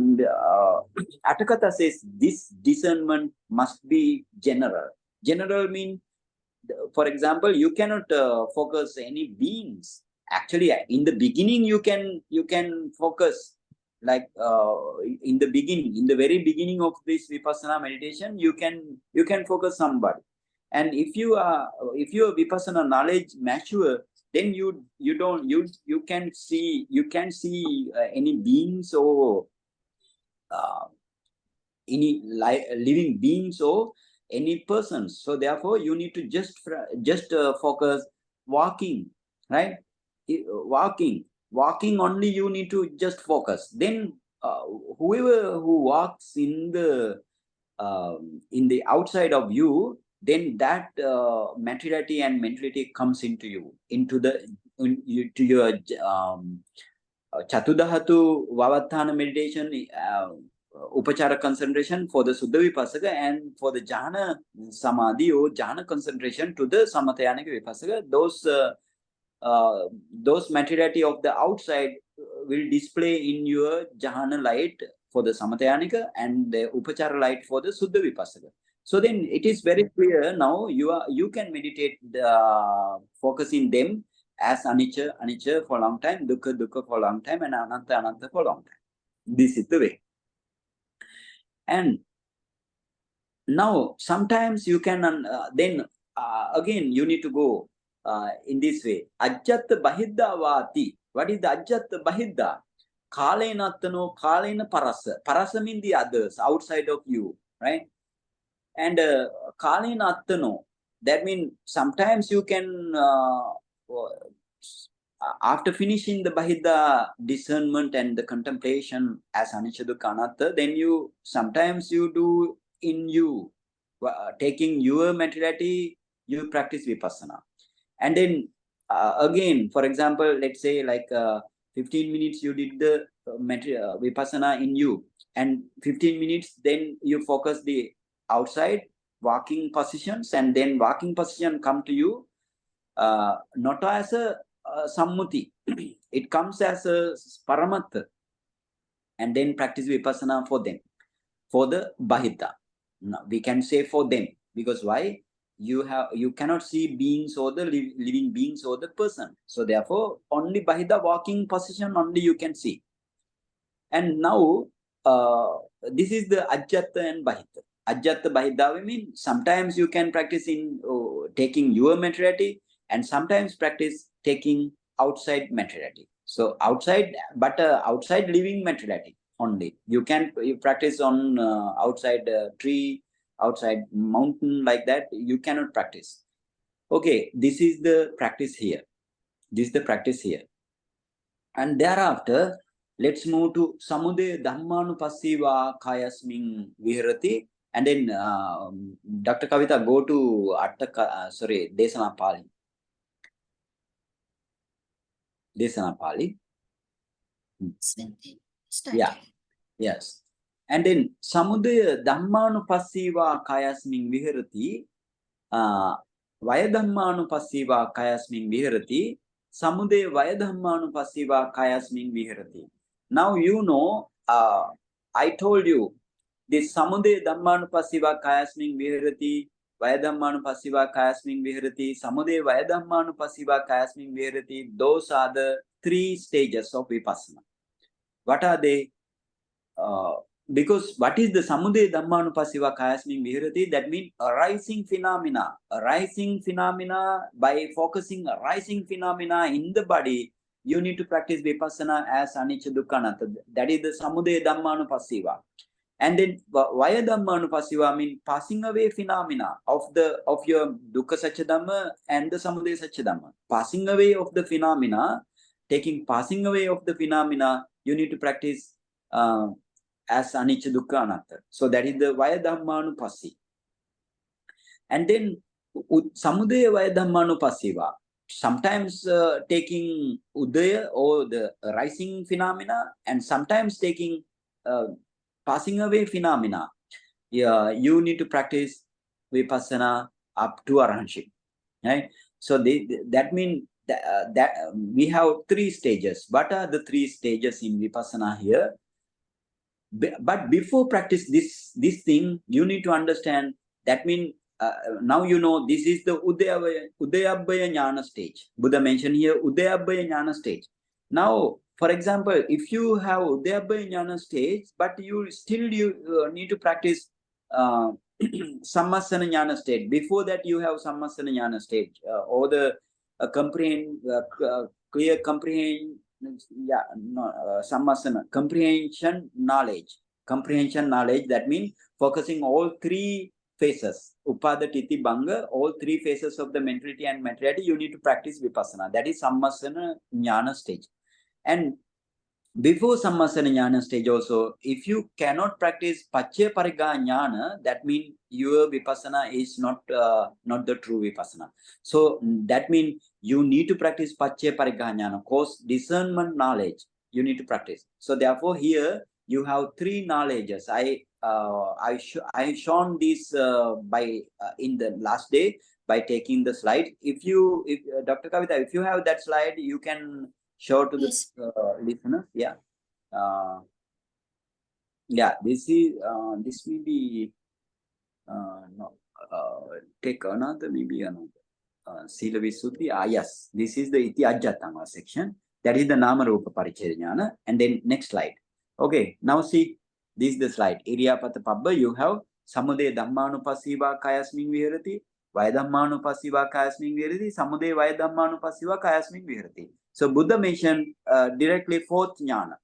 Atthakatha says this discernment must be general. General means, for example, you cannot focus any beings. Actually, in the beginning, you can focus, like in the very beginning of this vipassana meditation, you can focus somebody. And if your vipassana knowledge mature, then you can see any beings or any living beings or any persons. So therefore, you need to just focus walking, right? Walking only you need to just focus. Then whoever who walks in the outside of you, then that materiality and mentality comes into you, to your Chatudhatu Vavatthana meditation, Upachara concentration for the Suddha Vipassaka, and for the Jhana Samadhi or Jhana concentration to the Samathayanika Vipassaka, those materiality of the outside will display in your Jhana light for the Samathayanika and the Upachara light for the Suddha Vipassaka. So then it is very clear now you can meditate focusing them as anicca for a long time, dukkha for a long time, and anatta for a long time. This is the way. And now sometimes you can then again you need to go in this way. Ajjatta bahidda vati. What is the ajjatta bahidda? Kalena attano, kalena parasa. Parasa means the others outside of you, right? And kalena attano, that means sometimes you can after finishing the bahidha discernment and the contemplation as anicca dukkha anatta, then sometimes you do in you taking your materiality, you practice vipassana. And then again, for example, let's say like 15 minutes you did the vipassana in you, and 15 minutes then you focus the outside walking positions, and then walking position come to you not as a sammuti, it comes as a paramatta, and then practice vipassana for them, for the bahidha. Now, we can say for them, because why? You cannot see beings or the living beings or the person. So therefore, only bahidha walking position only you can see. And now this is the ajjatta and bahidha. Ajjatta bahidha, we mean sometimes you can practice in taking your materiality, and sometimes practice taking outside materiality. So outside, but outside living materiality only. You practice on outside tree, outside mountain, like that. You cannot practice. Okay, this is the practice here. This is the practice here. And thereafter, let's move to Samude Dhammanupassiva Kayasmin Viharati. And then Dr. Kavita, go to Desana Pali. Desana Pali. Svante, start. Yeah. Yes. And then samudaya dhammanupassiva kayasmin viharati. Vaya dhammanupassiva kayasmin viharati. Samudaya vaya dhammanupassiva kayasmin viharati. Now you know, I told you, this samudaya dhammanupassiva kayasmin viharati, vaya dhammanupassiva kayasmin viharati, samudaya vaya dhammanupassiva kayasmin viharati. Those are the three stages of vipassana. What are they? Because what is the samudaya dhammanupassiva kayasmin viharati? That means arising phenomena. Arising phenomena, by focusing arising phenomena in the body, you need to practice vipassana as anicca dukkha anatta. That is the samudaya dhammanupassiva. And then vaya dhammanupassiva means passing away phenomena of your dukkha satya dhamma and the samudaya satya dhamma. Passing away of the phenomena, passing away of the phenomena, you need to practice as anicca dukkha anatta. So that is the vaya dhammanupassi. And then samudaya vaya dhammanupassiva, sometimes taking udaya or the rising phenomena, and sometimes taking passing away phenomena. You need to practice vipassana up to arahantship, right? So that means that we have three stages. What are the three stages in vipassana here? But before practice this thing, you need to understand. That means now you know this is the Udayabhaya Jnana stage. Buddha mentioned here Udayabhaya Jnana stage. Now, for example, if you have Udayabhaya Jnana stage, but you need to practice Sammasana Jnana stage. Before that, you have Sammasana Jnana stage, or the clear comprehension. Sammasana, comprehension knowledge. That means focusing all three phases, upada, titi, banga, all three phases of the mentality and materiality. You need to practice vipassana. That is sammasana jnana stage. And before sammasana jnana stage also, if you cannot practice paccaya parigga jnana, that means your vipassana is not the true vipassana. So that means you need to practice paccaya parigga jnana, cause discernment knowledge. You need to practice. So therefore, here you have three knowledges. I shown this by in the last day by taking the slide. If Dr. Kavita, if you have that slide, you can show to the listeners. Yeah. This may be no. Take another, maybe another. Sila Visuddhi. Yes, this is the Iti Ajjatanga section. That is the Nama Rupa Parichaya Jnana. And then next slide. Okay, now see, this is the slide. Iriyāpatha Pabba, you have Samudaya Dhammanupassiva Kayasmin Viharati, Vaya Dhammanupassiva Kayasmin Viharati, Samudaya Vaya Dhammanupassiva Kayasmin Viharati. So Buddha mentioned directly fourth jnana,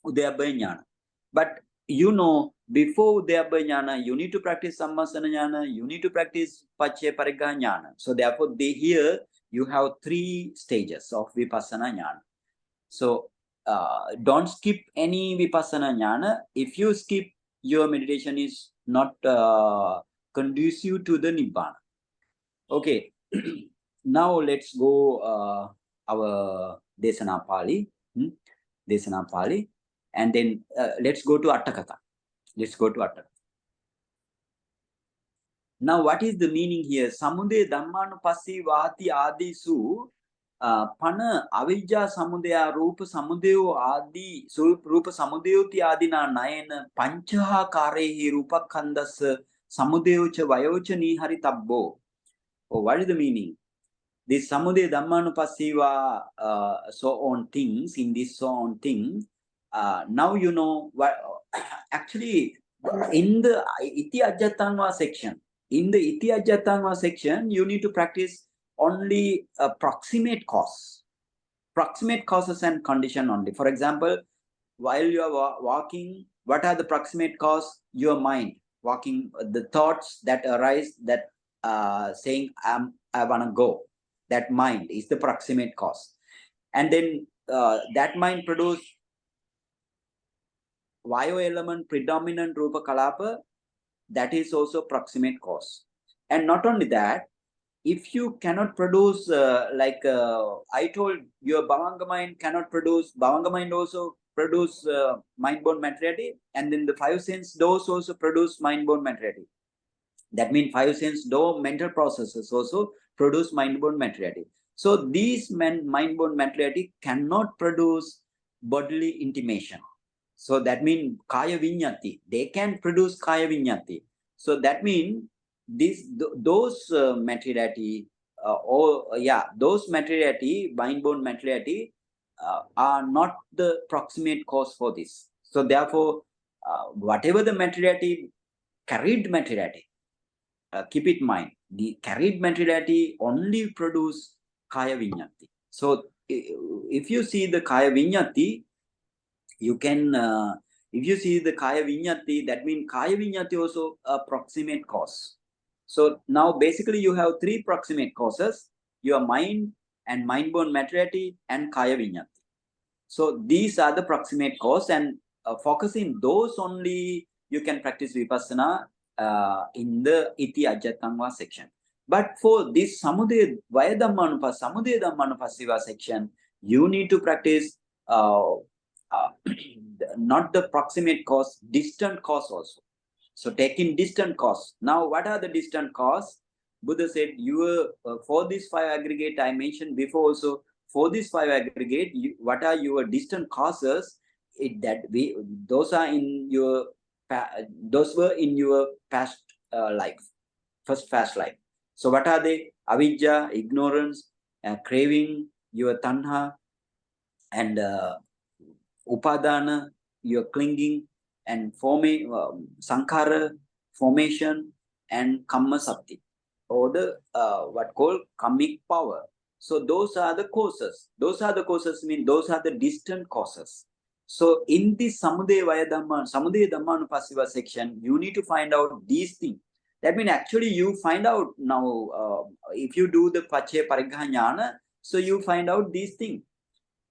Udayabhaya Jnana. But you know, before Udayabhaya Jnana, you need to practice Sammasana Jnana, you need to practice Paccaya Parigga Jnana. So therefore, here you have three stages of Vipassana Jnana. So don't skip any Vipassana Jnana. If you skip, your meditation is not conducive to the Nibbana. Okay, now let's go our Desana Pali. Desana Pali. And then let's go to Atthakatha. Now, what is the meaning here? Samudaya dhammanupassivāti ādisu pana avijja samudaya rupa samudayo ādi rupa samudayoti ādina nayana panchaha karehi rupa khandasa samudayocha vayocha nihari tabbo. Oh, what is the meaning? This samudaya dhammanupassiva so on things, in this so on thing. Now you know what actually in the Iti Ajjatanga section. In the Iti Ajjatanga section, you need to practice only proximate causes and condition only. For example, while you are walking, what are the proximate cause? Your mind walking, the thoughts that arise, that saying I wanna go. That mind is the proximate cause, and then that mind produce Vayu element predominant Rupa Kalapa, that is also proximate cause. And not only that, if you cannot produce, I told, your Bhavanga mind cannot produce, Bhavanga mind also produce mind-born materiality, and then the 5 sense doors also produce mind-born materiality. That means 5 sense door mental processes also produce mind-born materiality. So these mind-born materiality cannot produce bodily intimation. So that means kaya vinyati. They can produce kaya vinyati. So that means those materiality those materiality, mind-born materiality are not the proximate cause for this. So therefore, whatever the materiality, carried materiality, keep it in mind, the carried materiality only produce kaya vinyati. So if you see the kaya vinyati, you can, if you see the kaya vinyati, that means kaya vinyati also a proximate cause. So now basically you have 3 proximate causes: your mind and mind-born materiality and kaya vinyati. So these are the proximate cause, and focusing those only you can practice vipassana in the iti ajatangva section. But for this samudaya vaya dhammanupassiva section, you need to practice not the proximate cause, distant cause also. So taking distant cause. Now, what are the distant cause? Buddha said, for this 5 aggregate I mentioned before also, for this 5 aggregate, what are your distant causes? Those are in your, those were in your past life, first past life. So what are they? Avidya, ignorance, craving, your tanha, and upadana, your clinging, and sankhara, formation, and kamma sapti, or the what called karmic power. So those are the causes. Those are the causes mean those are the distant causes. So in this samudaya dhammanupassiva section, you need to find out these things. That means actually you find out now, if you do the pache parigha jnana, so you find out these things.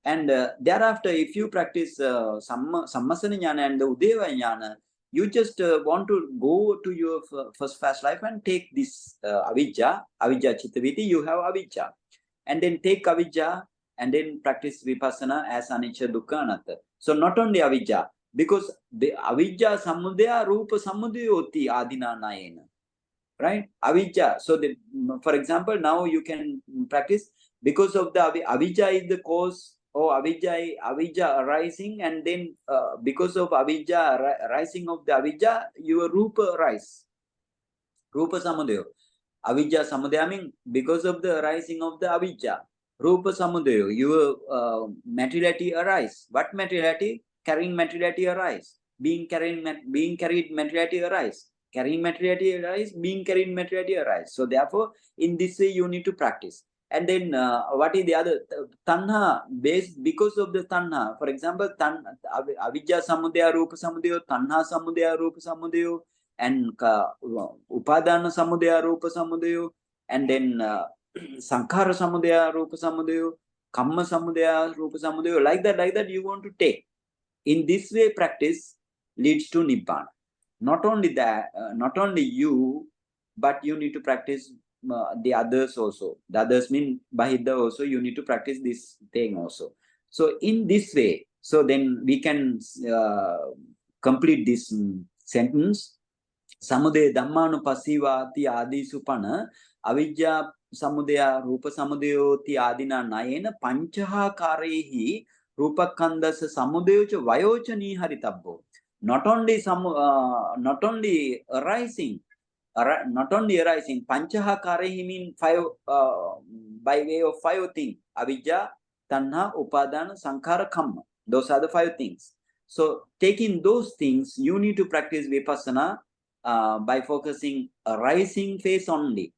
And thereafter, if you practice sammasana jnana and the udeva jnana, you just want to go to your first fast life and take this avidya chittaviti, you have avidya. And then take avidya and then practice vipassana as anicca dukkha anatta. So not only avidya, because the avidya samudaya rupa samudayoti adina nayena. Right? Avidya. So for example, now you can practice because of the avidya is the cause, or avidya arising, and then because of avidya rising of the avidya, your rupa rise. Rupa samudaya. Avidya samudaya means because of the rising of the avidya. Rupa samudaya, your materiality arise. What materiality? Carrying materiality arise. Being carried materiality arise. Carrying materiality arise, being carried materiality arise. So therefore, in this way you need to practice. And then what is the other? Tanha, based because of the tanha. For example, avidya samudaya, rupa samudaya, tanha samudaya, rupa samudaya, and upadana samudaya, rupa samudaya, and then sankhara samudaya, rupa samudaya, kamma samudaya, rupa samudaya. Like that you want to take. In this way, practice leads to nibbana. Not only that, not only you, but you need to practice the others also. The others mean Bahidha also, you need to practice this thing also. So in this way, so then we can complete this sentence. Samudaya dhammanupassivati adi supana avidya samudaya rupa samudayoti adina nayena panchaha karehi rupakandasa samudayocha vayocha niharitabbo. Not only arising, panchaha karehi mean 5 by way of 5 things: avidya, tanha, upadana, sankhara, kamma. Those are the 5 things. So taking those things, you need to practice vipassana by focusing arising phase only.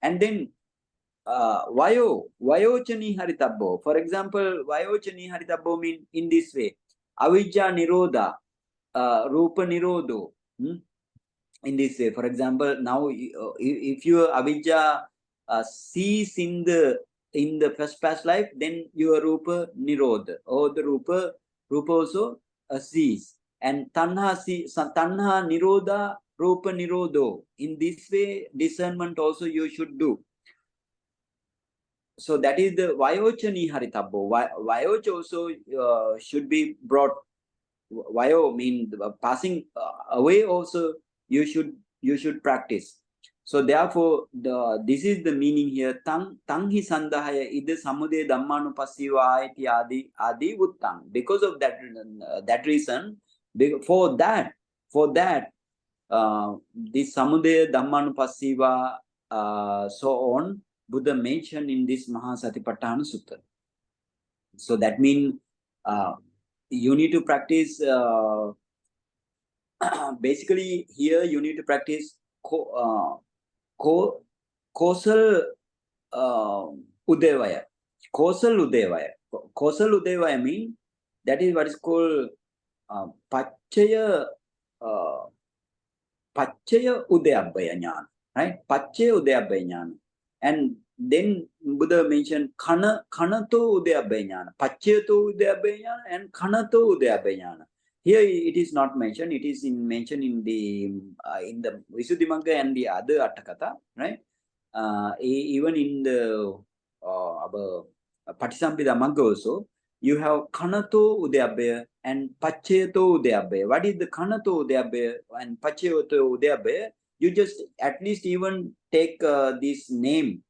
And then vayochani haritabbo. For example, vayochani haritabbo mean in this way: avidya nirodha, rupa nirodho. In this way, for example, now if your avidya cease in the first past life, then your rupa nirodha, or the rupa also cease. And tanha nirodha, rupa nirodho. In this way, discernment also you should do. so that is the Vayocha Niharitabbo. Vayocha also should be brought. Vayo mean passing away also you should practice. So therefore this is the meaning here. Tang hi sandahaya ida samude dhammanupassiva iti adi uttang. Because of that reason, for that this samudaya dhammanupassiva so on, Buddha mentioned in this Mahāsatipatthāna Sutta. So that means you need to practice, basically here you need to practice Kosal Udevaya. Kosal Udevaya. Kosal Udevaya means that is what is called Pachaya Udayabhaya Jnana. Right? Pachaya Udayabhaya Jnana. And then Buddha mentioned Kanato Udayabhaya Jnana, Pachayato Udayabhaya Jnana, and Kanato Udayabhaya Jnana. Here it is not mentioned. It is mentioned in the Visuddhimagga and the other Atthakatha, right? Even in the Patisampida Magga also, you have Kanato Udayabhaya and Pachayato Udayabhaya. What is the Kanato Udayabhaya and Pachayato Udayabhaya? You just at least even take this name.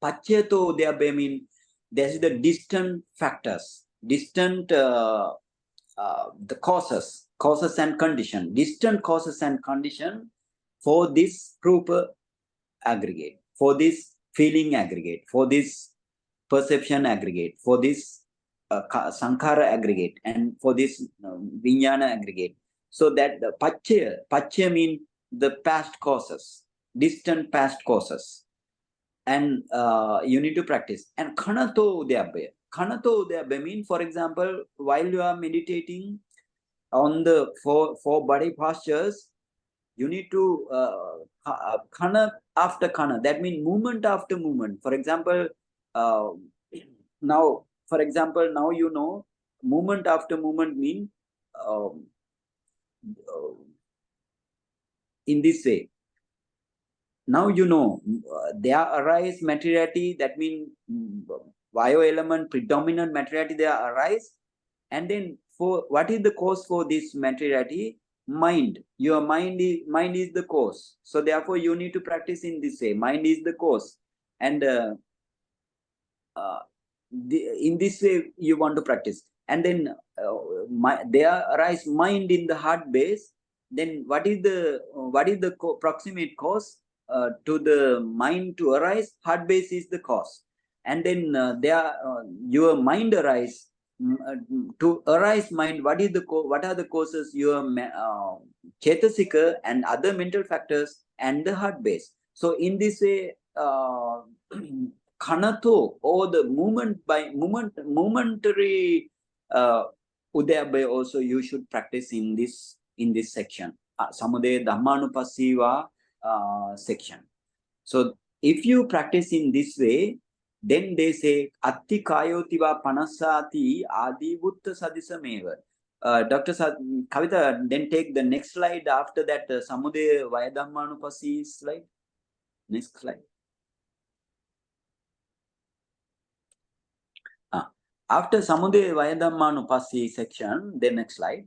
Pachayato Udayabhaya means there is the distant factors, distant the causes and condition, distant causes and condition for this rupa aggregate, for this feeling aggregate, for this perception aggregate, for this sankhara aggregate, and for this vijnana aggregate. So that the pachya means the past causes, distant past causes, and you need to practice. And Kanato Udayabhaya. Kanato Udayabhaya means, for example, while you are meditating on the four body postures, you need to khana after khana. That means movement after movement. For example, now you know movement after movement means in this way. Now you know there arise materiality. That means bio element predominant materiality there arise, and then for what is the cause for this materiality? Mind. Your mind is the cause. So therefore you need to practice in this way. Mind is the cause, and in this way you want to practice. And then there arise mind in the heart base. Then what is the proximate cause to the mind to arise? Heart base is the cause. And then your mind arise. To arise mind, what are the causes? Your chetasika and other mental factors and the heart base. So in this way, Kanato, or the momentary Udayabhaya also you should practice in this section, Samudaya Dhammanupassiva section. So if you practice in this way, then they say Atti Kayotiva Panasati Adi Vutta Sadisameva. Dr. Kavita, then take the next slide after that, Samudaya Vayadhammanupassi slide. Next slide. After Samudaya Vayadhammanupassi section, the next slide,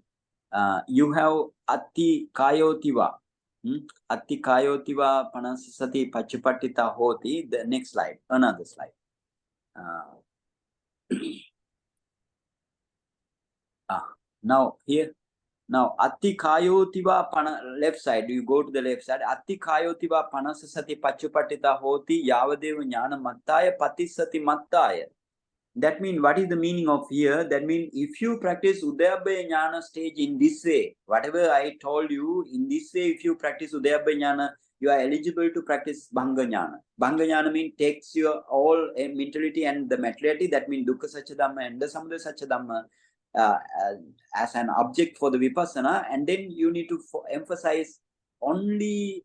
you have Atti Kayotiva. Atti Kayotiva Panasati Pachupattita Hoti. The next slide, another slide. Now here, Atti Kayotiva left side, you go to the left side. Atti Kayotiva Panasati Pachupattita Hoti Yavadev Jnana Mattaya Patisati Mattaya. That means, what is the meaning of here? That means, if you practice Udayabhaya Jnana stage in this way, whatever I told you, in this way, if you practice Udayabhaya Jnana, you are eligible to practice Bhanga Jnana. Bhanga Jnana means takes your all mentality and the materiality, that means Dukkha Satchidhamma and the Samudaya Satchidhamma as an object for the Vipassana, and then you need to emphasize only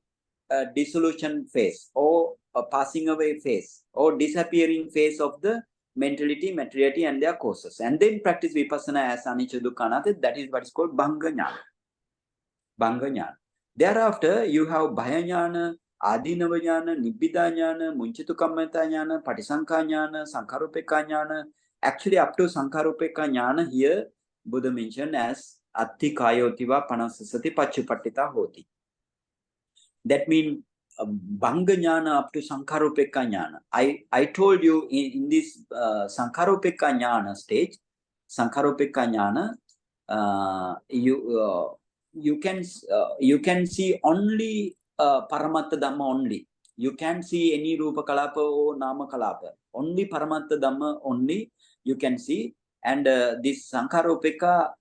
a dissolution phase, or a passing away phase, or disappearing phase of the mentality, materiality, and their causes, and then practice Vipassana as Anicca Dukkha Anatta. That is what is called Bhanga Jnana. Bhanga Jnana. Thereafter, you have Bhaya Jnana, Adinava jnana, nibbida jnana, munchitu kammata jnana, patisankha jnana, sankharupeka jnana. Actually, up to sankharupeka jnana here, Buddha mentioned as Atthakayotiva panasasati pachupattita hoti. That means Bhanga jnana up to Sankharopeka jnana. I told you in this Sankharopeka jnana stage, Sankharopeka jnana, you can see only Paramatta Dhamma only. You can't see any Rupa Kalapa or Nama Kalapa. Only Paramatta Dhamma only you can see. And this Sankharopeka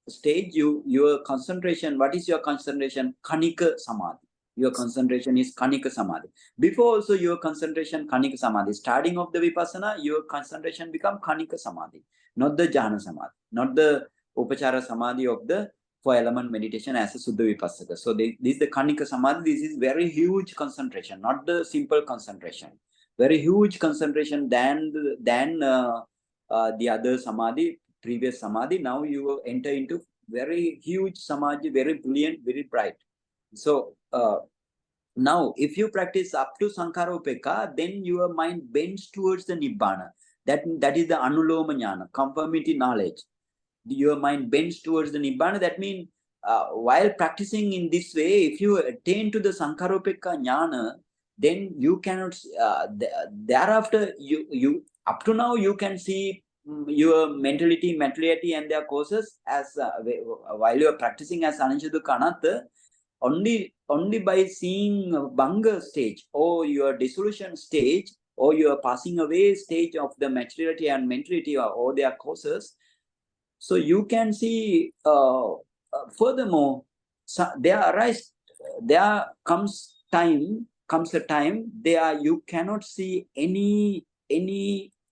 stage, your concentration, what is your concentration? Kanika Samadhi. Your concentration is Kanika Samadhi. Before also your concentration Kanika Samadhi. Starting of the Vipassana, your concentration become Kanika Samadhi, not the Jhana Samadhi, not the Upachara Samadhi of the 4-element meditation as a Suddha Vipassaka. So this is the Kanika Samadhi. This is very huge concentration, not the simple concentration. Very huge concentration than the other Samadhi, previous Samadhi. Now you enter into very huge Samadhi, very brilliant, very bright. So now if you practice up to Sankharopeka, then your mind bends towards the Nibbana. That is the Anuloma Jnana, conformity knowledge. Your mind bends towards the Nibbana. That means while practicing in this way, if you attain to the Sankharopeka Jnana, then you cannot, thereafter, you up to now, you can see your mentality, materiality and their causes as while you are practicing as Ananchadukkha, only by seeing Bhanga stage or your dissolution stage or your passing away stage of the materiality and mentality or their causes. So you can see furthermore, there comes a time you cannot see any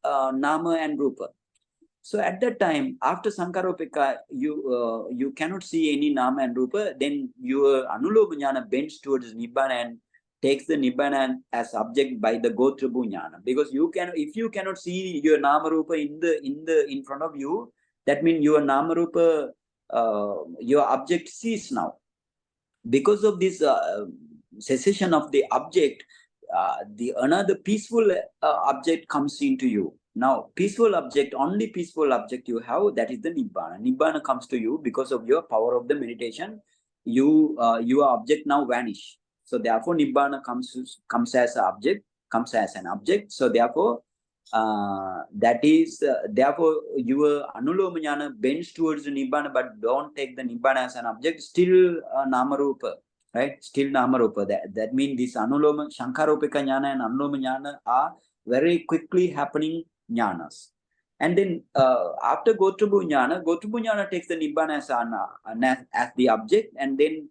nama and rupa. So at that time, after Sankaropeka, you cannot see any nama and rupa. Then your Anuloma Jnana bends towards Nibbana and takes the Nibbana as object by the Gotrabhu Jnana. Because if you cannot see your nama rupa in front of you, that means your nama rupa, your object cease now. Because of this cessation of the object, another peaceful object comes into you. Now, only peaceful object you have, that is the Nibbana. Nibbana comes to you because of your power of the meditation. Your object now vanish. So therefore, Nibbana comes as an object. So therefore, therefore your Anuloma Jnana bends towards the Nibbana, but don't take the Nibbana as an object. Still Namarupa, right? Still Namarupa. That means this Anuloma, Shankharopeka Jnana and Anuloma Jnana are very quickly happening jnanas. And then after Gotrabhu Jnana takes the Nibbana as the object, and then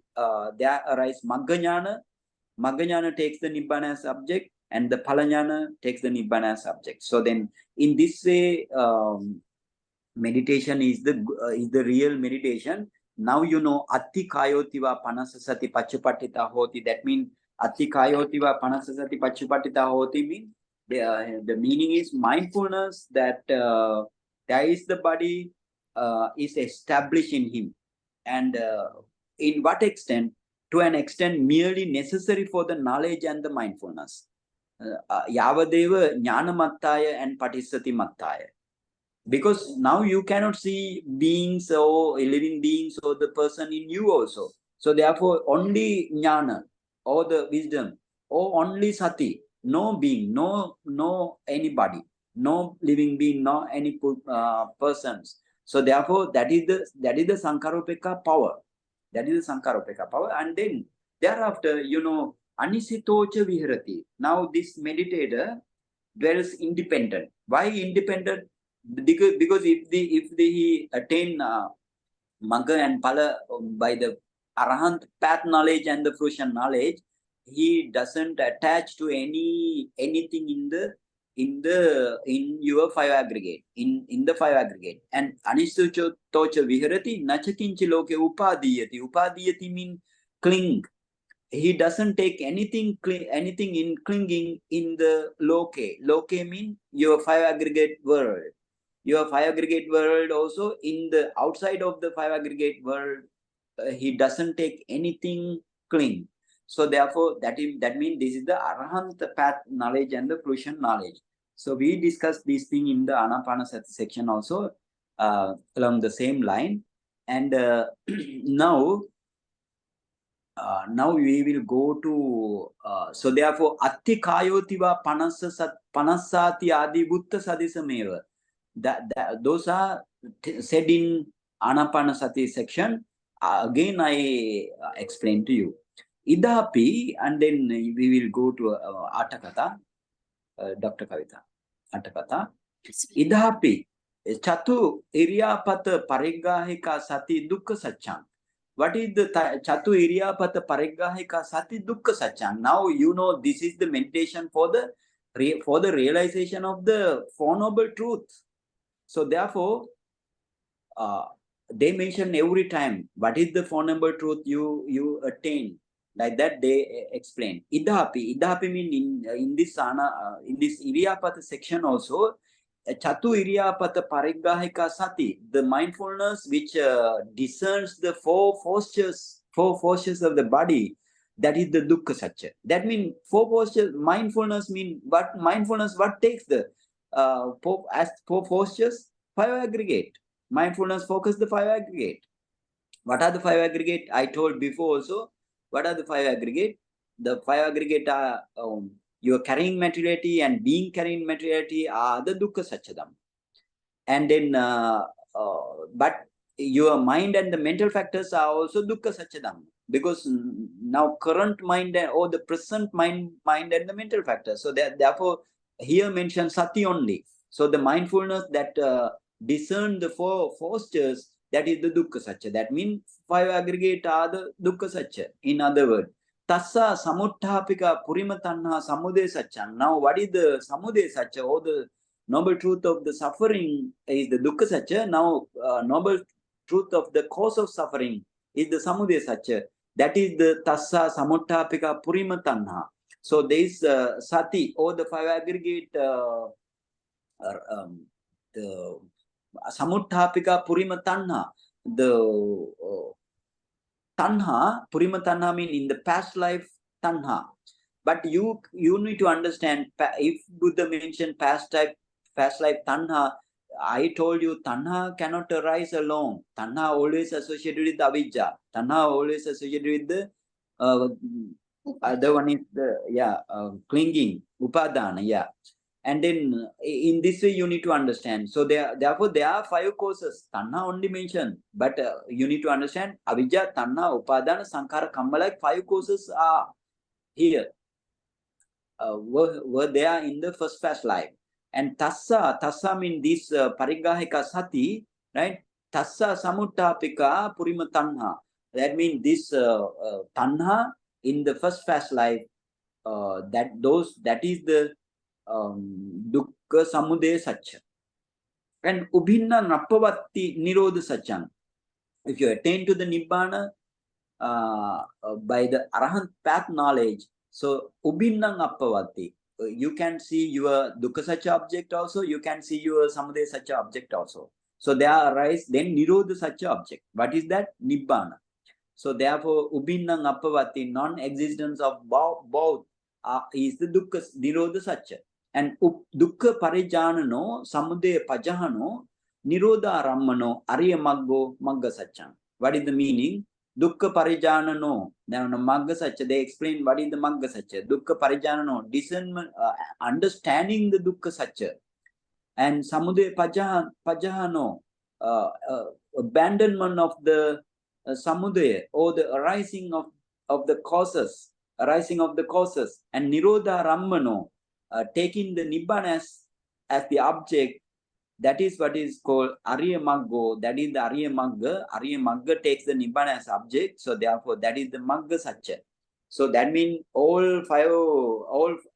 there arise Magga Jnana. Magga Jnana takes the Nibbana as object, and the Phala Jnana takes the Nibbana as object. So then, in this way, meditation is the real meditation. Now you know Atthakayotiva panasasati pachupattita hoti. That means Atthakayotiva panasasati pachupattita hoti means the meaning is mindfulness that there is the body is established in him, and in what extent? To an extent merely necessary for the knowledge and the mindfulness. Yavadeva jnanamattaya and patisati mattaya. Because now you cannot see beings or living beings or the person in you also. So therefore only jnana or the wisdom or only sati, no being, no anybody, no living being, no any persons. So therefore that is the Sankaropeka power. That is the Sankaropeka power. And then thereafter, Anisitocha Viharati. Now this meditator dwells independent. Why independent? Because if he attain Magga and Phala by the Arahant path knowledge and the fruition knowledge, he doesn't attach to anything in your five aggregate, in the five aggregate. And Anisitocha Viharati nachakinchi loke upadiyati. Upadiyati means cling. He doesn't take anything in clinging in the loke. Loke means your five aggregate world. Your five aggregate world also, in the outside of the five aggregate world, he doesn't take anything cling. So therefore, that means this is the Arahant path knowledge and the fruition knowledge. So we discussed this thing in the Anapanasati section also, along the same line. And now we will go to, so therefore, Attikayotiva Panasati Adi Butta Sadisameva. Those are said in Anapanasati section. Again, I explain to you. Idapi, and then we will go to Atthakatha, Dr. Kavita. Atthakatha. Idapi, Chatu Iriyāpatha Pariggāhika Sati Dukkha Satchang. What is the Chatu Iriyāpatha Pariggāhika Sati Dukkha Satchang? Now you know this is the meditation for the realization of the Four Noble Truths. So therefore, they mention every time what is the Four Noble Truth you attain. Like that they explain. Idapi mean in this Iriyāpatha section also, Chatu Iriyāpatha Pariggāhika Sati, the mindfulness which discerns the four postures of the body, that is the Dukkha Satcha. That means four postures. Mindfulness mean what? Mindfulness what takes the four postures? Five aggregate. Mindfulness focus the five aggregate. What are the five aggregate? I told before also. What are the five aggregate? The five aggregate are your carrying materiality and being carrying materiality are the Dukkha Satchadam. And then, but your mind and the mental factors are also Dukkha Satchadam. Because now current mind or the present mind and the mental factors. So therefore, here mentioned Sati only. So the mindfulness that discern the four postures, that is the Dukkha Satcha. That means five aggregate are the Dukkha Satcha. In other words, Tassa Samuttapika Purima Tanha Samude Satcha. Now, what is the Samude Satcha, or the noble truth of the suffering is the Dukkha Satcha. Now, noble truth of the cause of suffering is the Samude Satcha. That is the Tassa Samuttapika Purima Tanha. So, there is Sati, or the five aggregate, the Samuttapika Purima Tanha, the Tanha, Purima Tanha mean in the past life Tanha. But you need to understand, if Buddha mentioned past life Tanha, I told you Tanha cannot arise alone. Tanha always associated with Avijja. Tanha always associated with the other one is the clinging, Upadana, And then in this way you need to understand. So therefore there are five causes. Tanha only mentioned, but you need to understand Avijja, Tanha, Upadana, Sankara, Kamma, like five causes are here. Were there in the first past life. And Tassa means this Pariggāhika Sati, right? Tassa Samuttapika Purima Tanha. That means this Tanha in the first past life, that is the Dukkha Samude Satcha. And Ubhinna Nappavatti Nirodha Satchang. If you attain to the Nibbana by the Arahant path knowledge, so Ubhinna Nappavatti, you can see your Dukkha Satcha object also, you can see your Samude Satcha object also. So there arise then Nirodha Satcha object. What is that? Nibbana. So therefore, Ubhinna Nappavatti, non-existence of both is the Dukkha Nirodha Satcha. And Dukkha Parijanano, Samude Pajahano, Nirodha Rammano, Ariya Maggo, Magga Satchang. What is the meaning? Dukkha Parijanano, now Magga Satcha, they explain what is the Magga Satcha. Dukkha Parijanano, discernment, understanding the Dukkha Satcha. And Samude Pajahano, abandonment of the Samudaya, or the arising of the causes, and Nirodha Rammano, taking the Nibbana as the object. That is what is called Ariya Maggo. That is the Ariya Magga. Ariya Magga takes the Nibbana as object. So therefore, that is the Magga Satcha. So that means all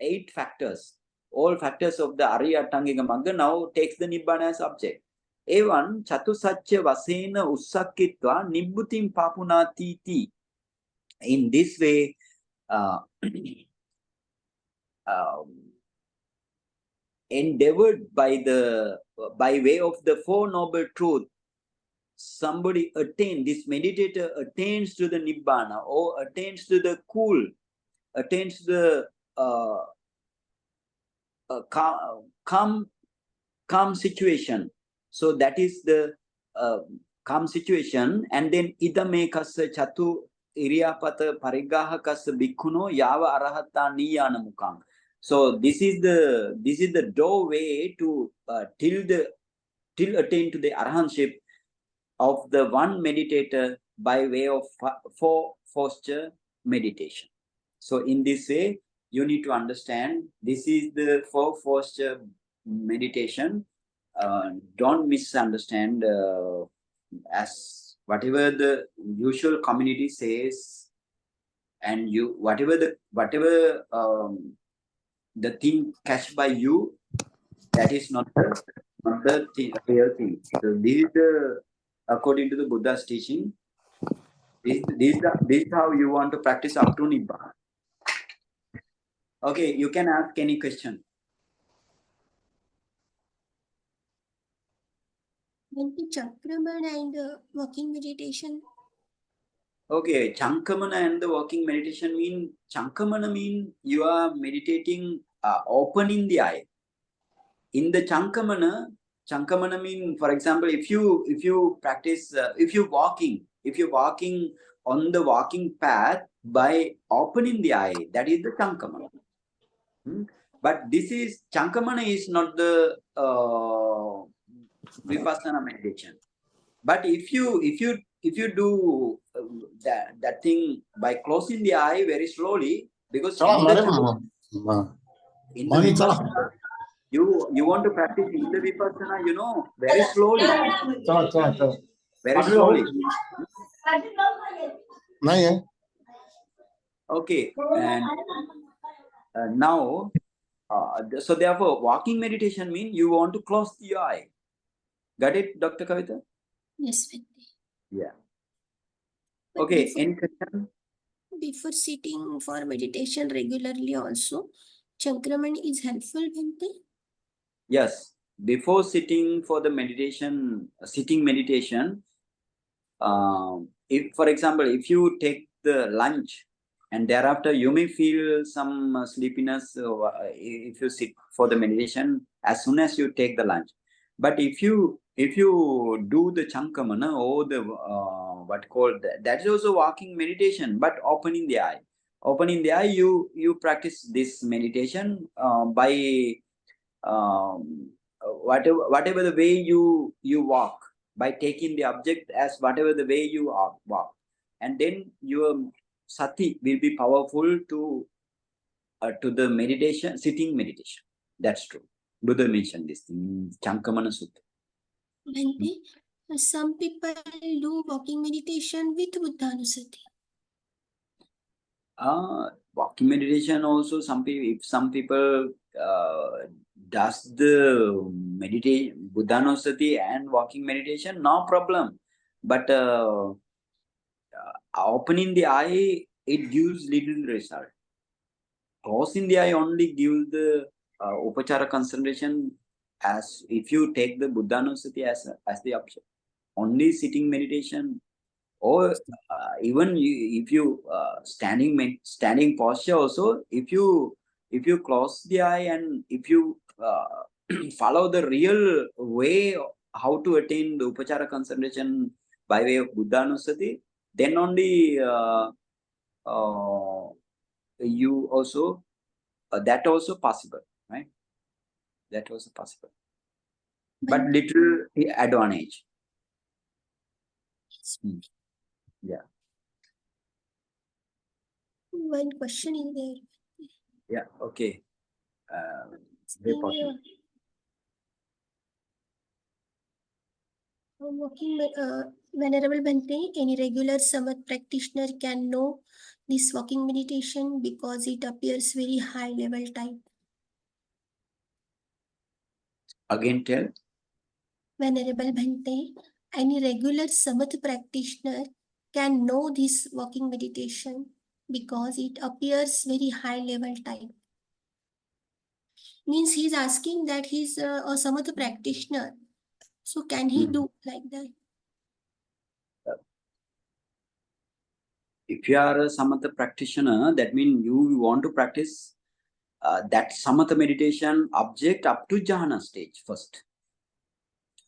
8 factors, all factors of the Ariya Tangika Magga now takes the Nibbana as object. Evan Chatu Satcha Vasena Ussakitva Nibbutim Papunatiti. In this way, endeavored by way of the Four Noble Truth, somebody this meditator attains to the Nibbana, or attains to the cool attains the calm situation. So that is the calm situation. And then idame kassa chatu Iriyāpatha parigāhakassa bhikkhuno yava arahata niyana mukhaṁ. So this is the doorway to till attain to the arahantship of the one meditator by way of four posture meditation. So in this way, you need to understand this is the four posture meditation. Don't misunderstand as whatever the usual community says, and you whatever the thing catched by you, that is not the real thing. So this is the, according to the Buddha's teaching, this is how you want to practice up to Nibbana. Okay, you can ask any question. Bhante, Chakramana and walking meditation. Okay, Chankamana and the walking meditation mean, Chankamana mean you are meditating opening the eye. In the Chankamana mean, for example, if you practice, if you're walking on the walking path by opening the eye, that is the Chankamana. But this is, Chankamana is not the Vipassana meditation. But if you do that thing by closing the eye very slowly, because in the Vipassana, you want to practice in the Vipassana, very slowly. Very slowly. Okay, and now, so therefore, walking meditation means you want to close the eye. Got it, Dr. Kavita? Yes, Bhante. Yeah. But Okay, any question? Before sitting for meditation regularly also, Chakramana is helpful, Bhante? Yes. Before sitting for the meditation, sitting meditation, if, for example, if you take the lunch and thereafter you may feel some sleepiness if you sit for the meditation as soon as you take the lunch. But if you do the Chankamana or the what called that is also walking meditation, but opening the eye. Opening the eye, you practice this meditation by whatever the way you walk, by taking the object as whatever the way you walk, and then your sati will be powerful to the meditation, sitting meditation. That's true. Buddha mentioned this in Chankamana Sutta. Bhante, some people do walking meditation with Buddhanusati. Walking meditation also, some people does the meditation, Buddhanusati and walking meditation, no problem. But opening the eye, it gives little result. Closing the eye only gives the upachara concentration, as if you take the Buddhanusati as the option. Only sitting meditation, or even if you standing posture also, if you close the eye and if you follow the real way how to attain the upachara concentration by way of Buddhanusati, then only you also that also possible, right? That also possible, but little advantage. Yeah. One question is there. Yeah. Okay. Very possible. Venerable Bhante, any regular samat practitioner can know this walking meditation because it appears very high level type. Again, tell. Venerable Bhante, any regular samat practitioner can know this walking meditation because it appears very high level type. Means he's asking that he's a samat practitioner. So can he do like that? If you are a samatha practitioner, that means you want to practice that samatha meditation object up to jhana stage first.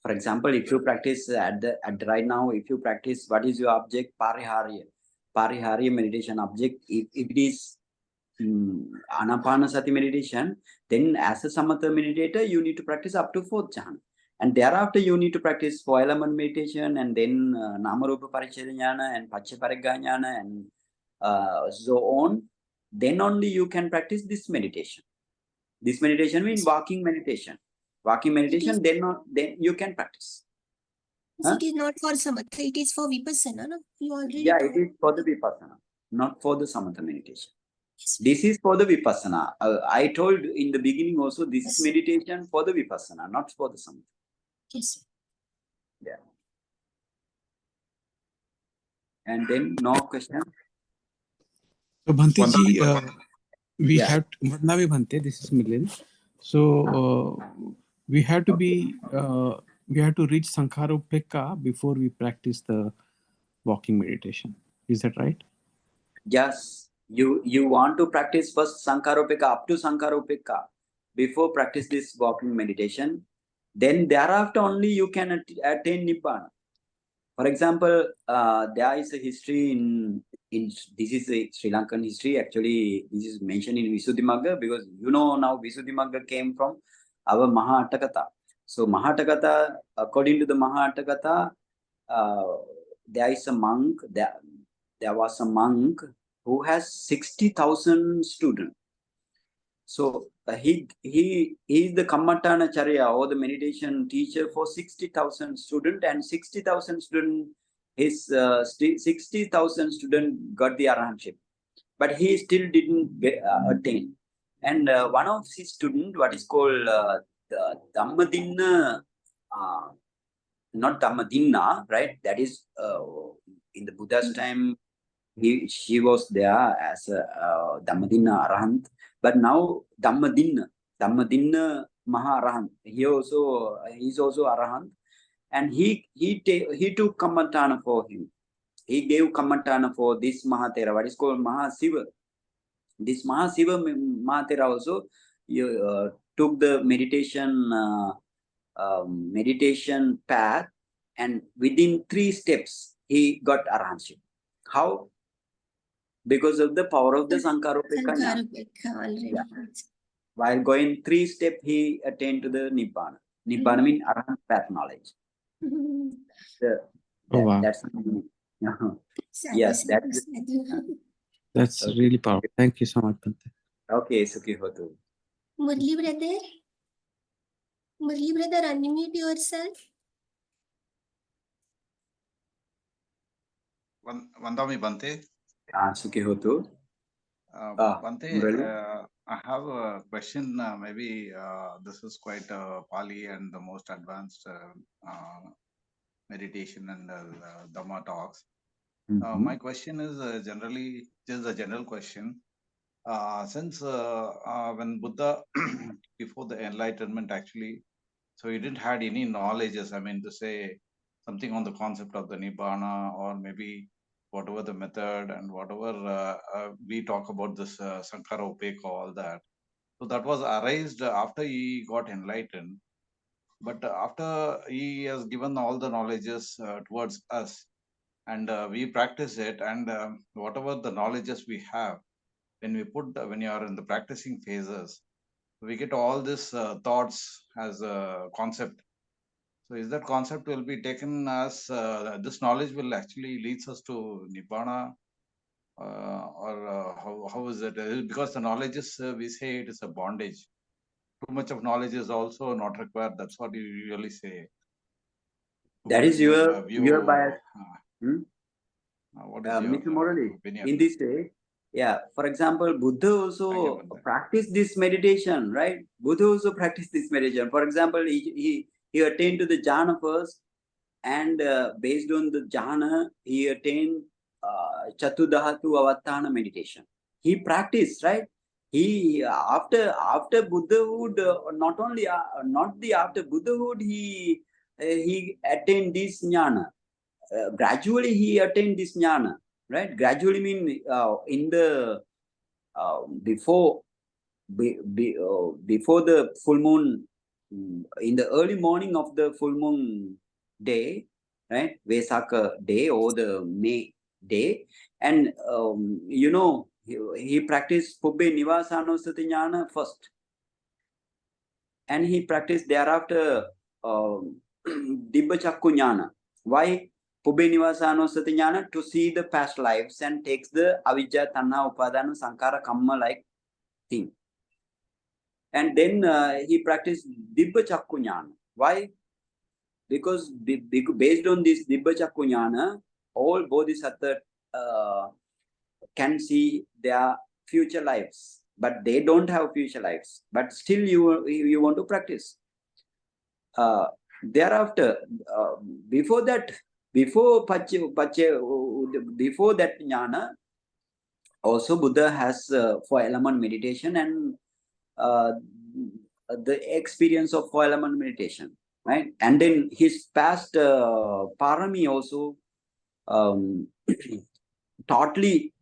For example, if you practice at the right now, if you practice, what is your object? Pariharya meditation object. If it is Anapanasati meditation, then as a samatha meditator, you need to practice up to 4th jhana. And thereafter, you need to practice 4-element meditation, and then Namarupa Parichaya Jnana and Paccapariggha Jnana and so on. Then only you can practice this meditation. This meditation means walking meditation. Walking meditation, then you can practice. So it is not for samatha, it is for vipassana. No? You already It is for the vipassana, not for the samatha meditation. Yes. This is for the vipassana. I told in the beginning also, this is meditation for the vipassana, not for the samatha. Yes. Yeah. And then no question. So Bhante ji, we have to, Madnavi Bhante, this is Milind. So we have to be, we have to reach Sankharopeka before we practice the walking meditation. Is that right? Yes. You want to practice first Sankharopeka, up to Sankharopeka, before practice this walking meditation. Then thereafter only you can attain Nibbana. For example, there is a history in this is a Sri Lankan history. Actually, this is mentioned in Visuddhimagga, because now Visuddhimagga came from our Atthakatha. So Atthakatha, according to the Atthakatha, there is a monk. There was a monk who has 60,000 students. So he is the Kammattanacharya, or the meditation teacher, for 60,000 students, and 60,000 students, his 60,000 students got the arahantship, but he still didn't attain. And one of his students, what is called the Dhammadinna, not Dhammadinna, right? That is in the Buddha's time. She was there as a Dhammadinna Arahant, but now Dhammadinna Maharahant, he is also Arahant, and he took Kammatthana for him. He gave Kammatthana for this Mahatera, what is called Mahasiva. This Mahasiva Mahatera also took the meditation path, and within 3 steps he got arahantship. How? Because of the power of the Sankharopeka Jnana. Yeah. While going 3 steps, he attained to the Nibbana. Nibbana means Arahant path knowledge. Wow. That's yes, that's really powerful. Thank you so much, Bhante. Okay, Sukhi Hotu. Murli brother, unmute yourself. Vandami Bhante. Sukhi Hotu. Bhante, I have a question. Maybe this is quite Pali and the most advanced meditation and Dhamma talks. My question is generally just a general question. Since when Buddha, before the enlightenment actually, so he didn't had any knowledges, I mean to say something on the concept of the Nibbana, or maybe whatever the method and whatever we talk about this Sankharopeka, all that. So that was arised after he got enlightened. But after he has given all the knowledges towards us, and we practice it, and whatever the knowledges we have, when you are in the practicing phases, we get all these thoughts as a concept. So is that concept will be taken as this knowledge will actually leads us to Nibbana, or how is it? Because the knowledge is, we say it is a bondage. Too much of knowledge is also not required. That's what you usually say. That is your bias. What is Mr. Morali, opinion? in this way, for example, Buddha also practiced this meditation, right? Buddha also practiced this meditation. For example, he attained to the jhana first, and based on the jhana, he attained Chatudhatu Avattana meditation. He practiced, right? He after Buddhahood, after Buddhahood, he attained this jnana. Gradually he attained this jnana. right? Gradually mean in the before the full moon, in the early morning of the full moon day, right? Vesaka day or the May day, and he practiced Pubbe Nivasanusati Jnana first, and he practiced thereafter Dibba Chakku Jnana. Why? Pubbe Nivasanusati Jnana, to see the past lives and takes the Avijja Tanha Upadana Sankara Kamma like thing. And then he practiced Dibba Chakku Jnana. Why? Because based on this Dibba Chakku Jnana, all bodhisattvas can see their future lives, but they don't have future lives. But still, you want to practice. Thereafter, before that jnana, also Buddha has 4-element meditation and the experience of 4-element meditation, right? And then his past parami also totally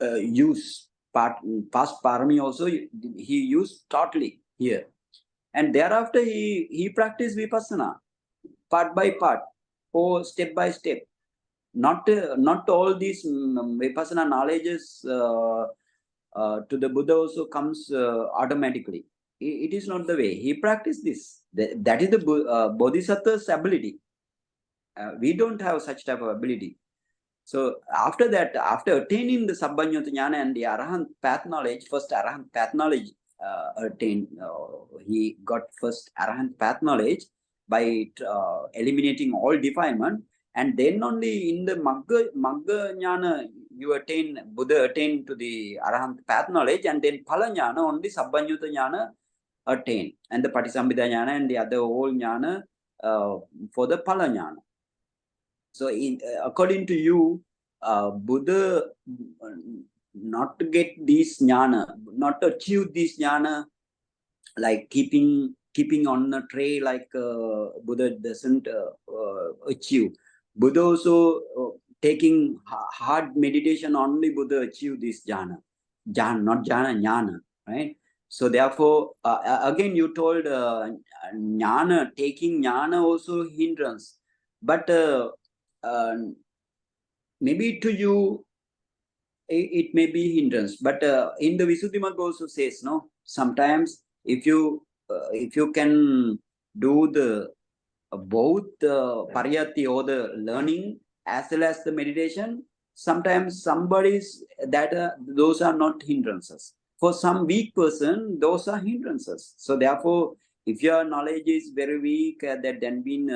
use past parami also he used totally here. And thereafter he practiced vipassana part by part or step by step. Not all these vipassana knowledges to the Buddha also comes automatically. It is not the way. He practiced this. That is the bodhisattva's ability. We don't have such type of ability. So after that, after attaining the Sabbanyota Jnana and the Arahant path knowledge, first Arahant path knowledge attained, he got first Arahant path knowledge by eliminating all defilement, and then only in the Magga Jnana you attain, Buddha attained to the Arahant path knowledge, and then Phala Jnana, only Sabbanyota Jnana attained, and the Patisambhida Jnana and the other whole Jnana for the Phala Jnana. So according to you, Buddha not to get this jnana, not to achieve this jnana, like keeping on a tray, like Buddha doesn't achieve. Buddha also taking hard meditation, only Buddha achieve this jnana, not jnana, right? So therefore, again you told jnana, taking jnana also hindrance, but maybe to you it may be hindrance, but in the Visuddhimagga also says, no, sometimes if you can do the both pariyatti or the learning as well as the meditation, sometimes somebody's that those are not hindrances. For some weak person, those are hindrances. So therefore, if your knowledge is very weak, that then been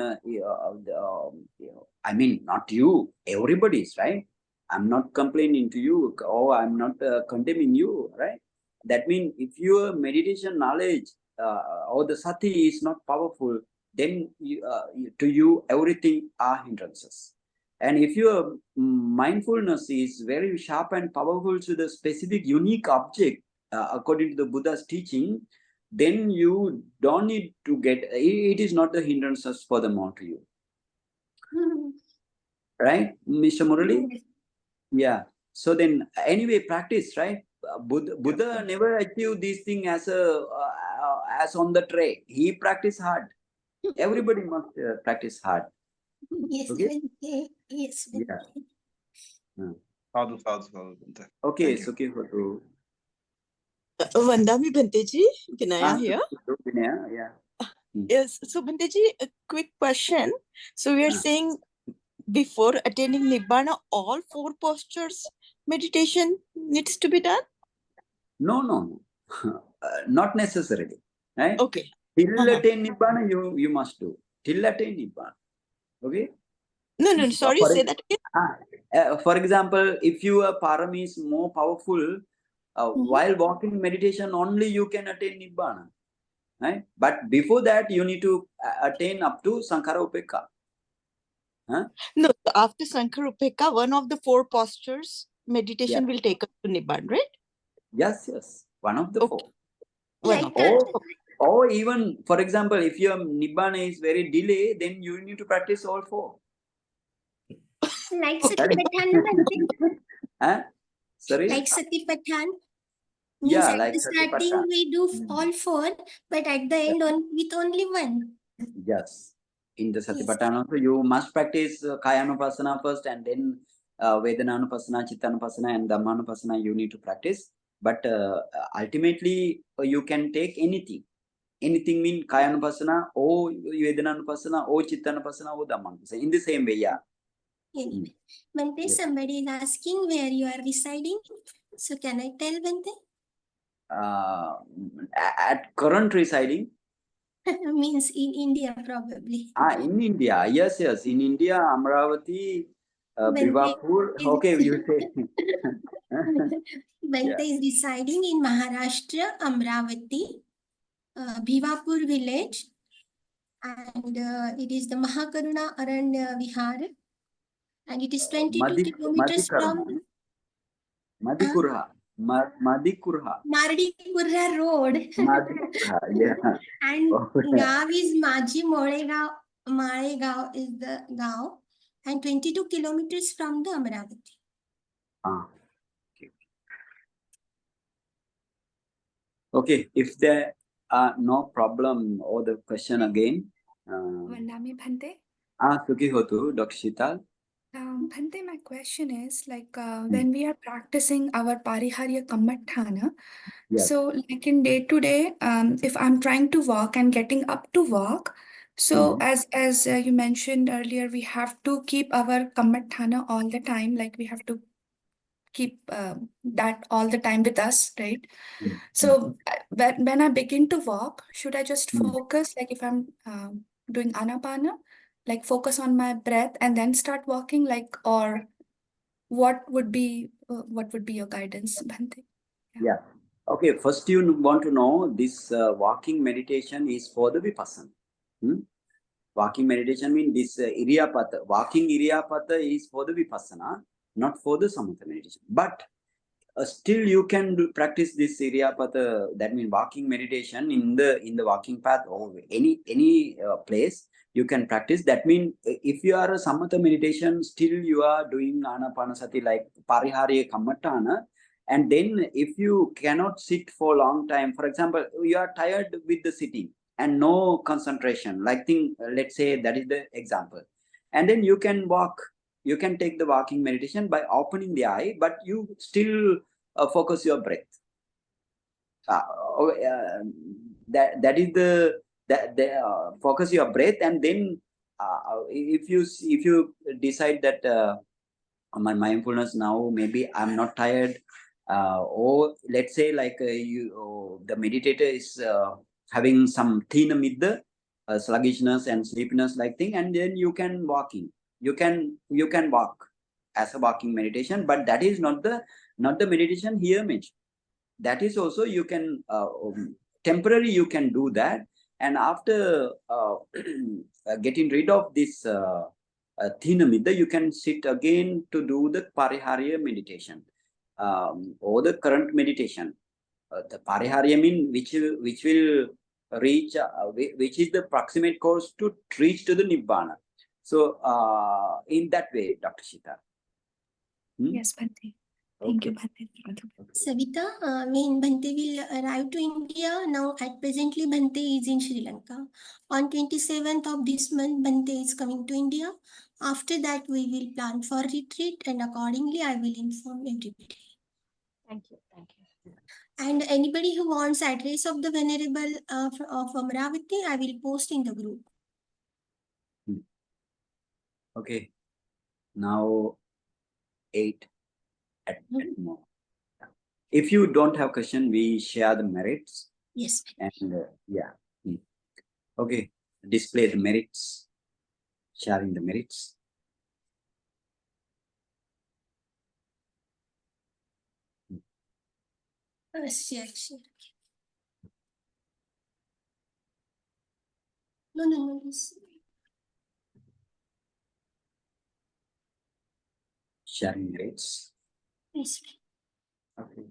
I mean, not you, everybody's, right? I'm not complaining to you, or I'm not condemning you, right? That means if your meditation knowledge or the sati is not powerful, then to you everything are hindrances. And if your mindfulness is very sharp and powerful to the specific unique object, according to the Buddha's teaching, then you don't need to get, it is not the hindrances for the more to you. Right, Mr. Murali? Yeah. So then anyway, practice, right? Buddha never achieved this thing as on the tray. He practiced hard. Everybody must practice hard. Yes, Okay? Bhante. Yes, Bhante. Yeah. Sadhu, Bhante. Okay, Thank it's you. okay for you. Vandami Bhanteji, Vinaya here. Vinaya, yeah. Yes, so Bhanteji, a quick question. So we are saying before attaining Nibbana, all 4 postures meditation needs to be done? No. Not necessarily. Right? Okay. Till attain Nibbana, you must do. Till attain Nibbana. Okay? No, sorry, say that again. For example, if your parami is more powerful, while walking meditation only you can attain Nibbana. Right? But before that, you need to attain up to Sankhara Upekka. Huh? No, after Sankhara Upekka, one of the 4 postures meditation will take us to Nibbana, right? Yes. One of the 4. Or even, for example, if your Nibbana is very delay, then you need to practice all 4. Like Satipatthana, Bhante. Huh? Sorry? Like Satipatthana. Means Yeah, at like the starting Satipatthana. we do all four, but at the end with only one. Yes. In the Yes. Satipatthana also, you must practice Kayanupasana first, and then Vedananupasana, Chittanupasana, and Dhammanupasana you need to practice. But ultimately, you can take anything. Anything mean Kayanupasana, or Vedananupasana, or Chittanupasana, or Dhammanupasana. In the same way, yeah. Anyway, Bhante, Yes. somebody is asking where you are residing. So can I tell Bhante? At current residing, Means in India probably. in India, yes, in India, Amravati, Bhante Bhivapur. is- Okay, you say. Bhante Yeah. is residing in Maharashtra, Amravati, Bhivapur village, and it is the Mahakaruna Aranya Vihar, and it is 22 kilometers from Madikurha. Madikurha. Mardipura Road. Madikurha, yeah. And Okay. Gav is Maji Moregaon. Maregaon is the Gaon, and 22 kilometers from the Amravati. Okay. Okay, if there are no problem or the question again. Vandami Bhante. Sukhi hotu, Dr. Shital. Bhante, my question is like when we are practicing our Pariharya Kammatthana, Yes. so like in day to day, if I'm trying to walk and getting up to walk, so as you mentioned earlier, we have to keep our Kammatthana all the time, like we have to keep that all the time with us, right? So when I begin to walk, should I just focus, like if I'm doing Anapana, like focus on my breath and then start walking, like, or what would be your guidance, Bhante? Yeah. Okay, first you want to know this walking meditation is for the Vipassana. Walking meditation means this Iriyāpatha. Walking Iriyāpatha is for the Vipassana, not for the Samatha meditation. But still you can practice this Iriyāpatha, that means walking meditation in the walking path or any place you can practice. That means if you are a Samatha meditation, still you are doing Anapanasati like Pariharya Kammatthana. And then if you cannot sit for a long time, for example, you are tired with the sitting and no concentration, like let's say that is the example. And then you can walk. You can take the walking meditation by opening the eye, but you still focus your breath. That is the focus your breath, and then if you decide that my mindfulness now, maybe I'm not tired, or let's say like the meditator is having some thina midda, sluggishness and sleepiness like thing, and then you can you can walk as a walking meditation, but that is not the meditation here mentioned. That is also you can temporary you can do that, and after getting rid of this thina midda, you can sit again to do the pariharya meditation or the current meditation. The pariharya mean which will reach which is the proximate course to reach to the nibbana. So in that way, Dr. Shita. Yes, Bhante. Thank you, Okay. Bhante. Savita, when Bhante will arrive to India, now at presently Bhante is in Sri Lanka. On 27th of this month, Bhante is coming to India. After that, we will plan for retreat, and accordingly, I will inform everybody. Thank you. Thank you. And anybody who wants address of the Venerable of Amravati, I will post in the group. Okay. Now 8 at more. If you don't have question, we share the merits. Yes. And yeah. Okay. Display the merits. Sharing the merits. Share. No. Sharing merits. Yes. Okay.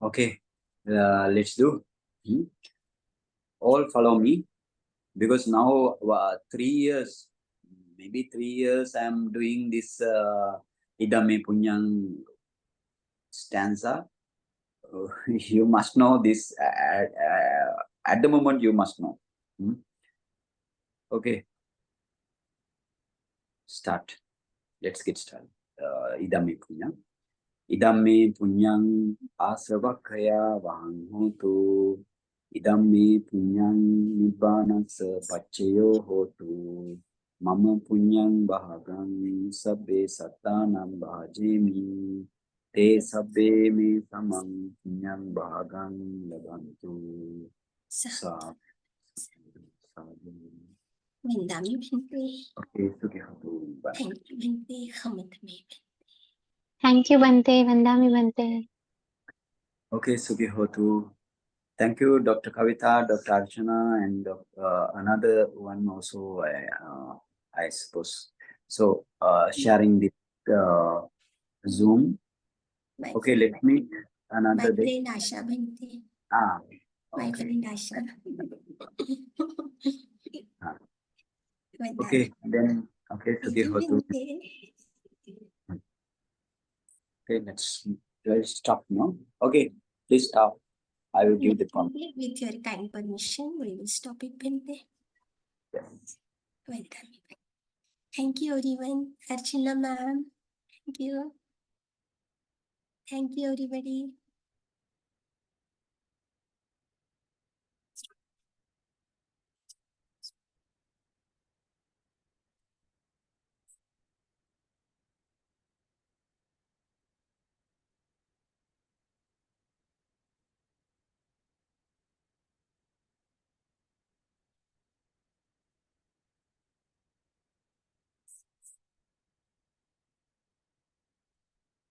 Okay. let's do. All follow me, because now 3 years, maybe 3 years, I am doing this Idame Punyang stanza. You must know this at the moment. You must know. Okay, start. Let's get started. Idame Punyang. Idame Punyang asavakaya vahanhotu. Idame Punyang nibbanasa pachayo hotu. Mama Punyang bahagang sabbe sattanam bhajemi. Te sabbe me samam punyang bahagang labantu. Sa. Vandami Bhante. Okay, Sukhihotu. Thank you, Bhante. Khamatame. Thank you, Bhante. Vandami Bhante. Okay, Sukhihotu. Thank you, Dr. Kavita, Dr. Archana, and another one also, I suppose. So, sharing the Zoom. My Okay, friend, let's meet another my day. friend Asha Bhante. My Okay. friend Asha. Okay, then, okay, Thank you, Sukhihotu. Bhante. Okay, let's stop now. Okay, please stop. I will give the prompt. With your kind permission, we will stop it, Bhante. Yes. Welcome. Thank you, everyone. Archana ma'am. Thank you. Thank you, everybody.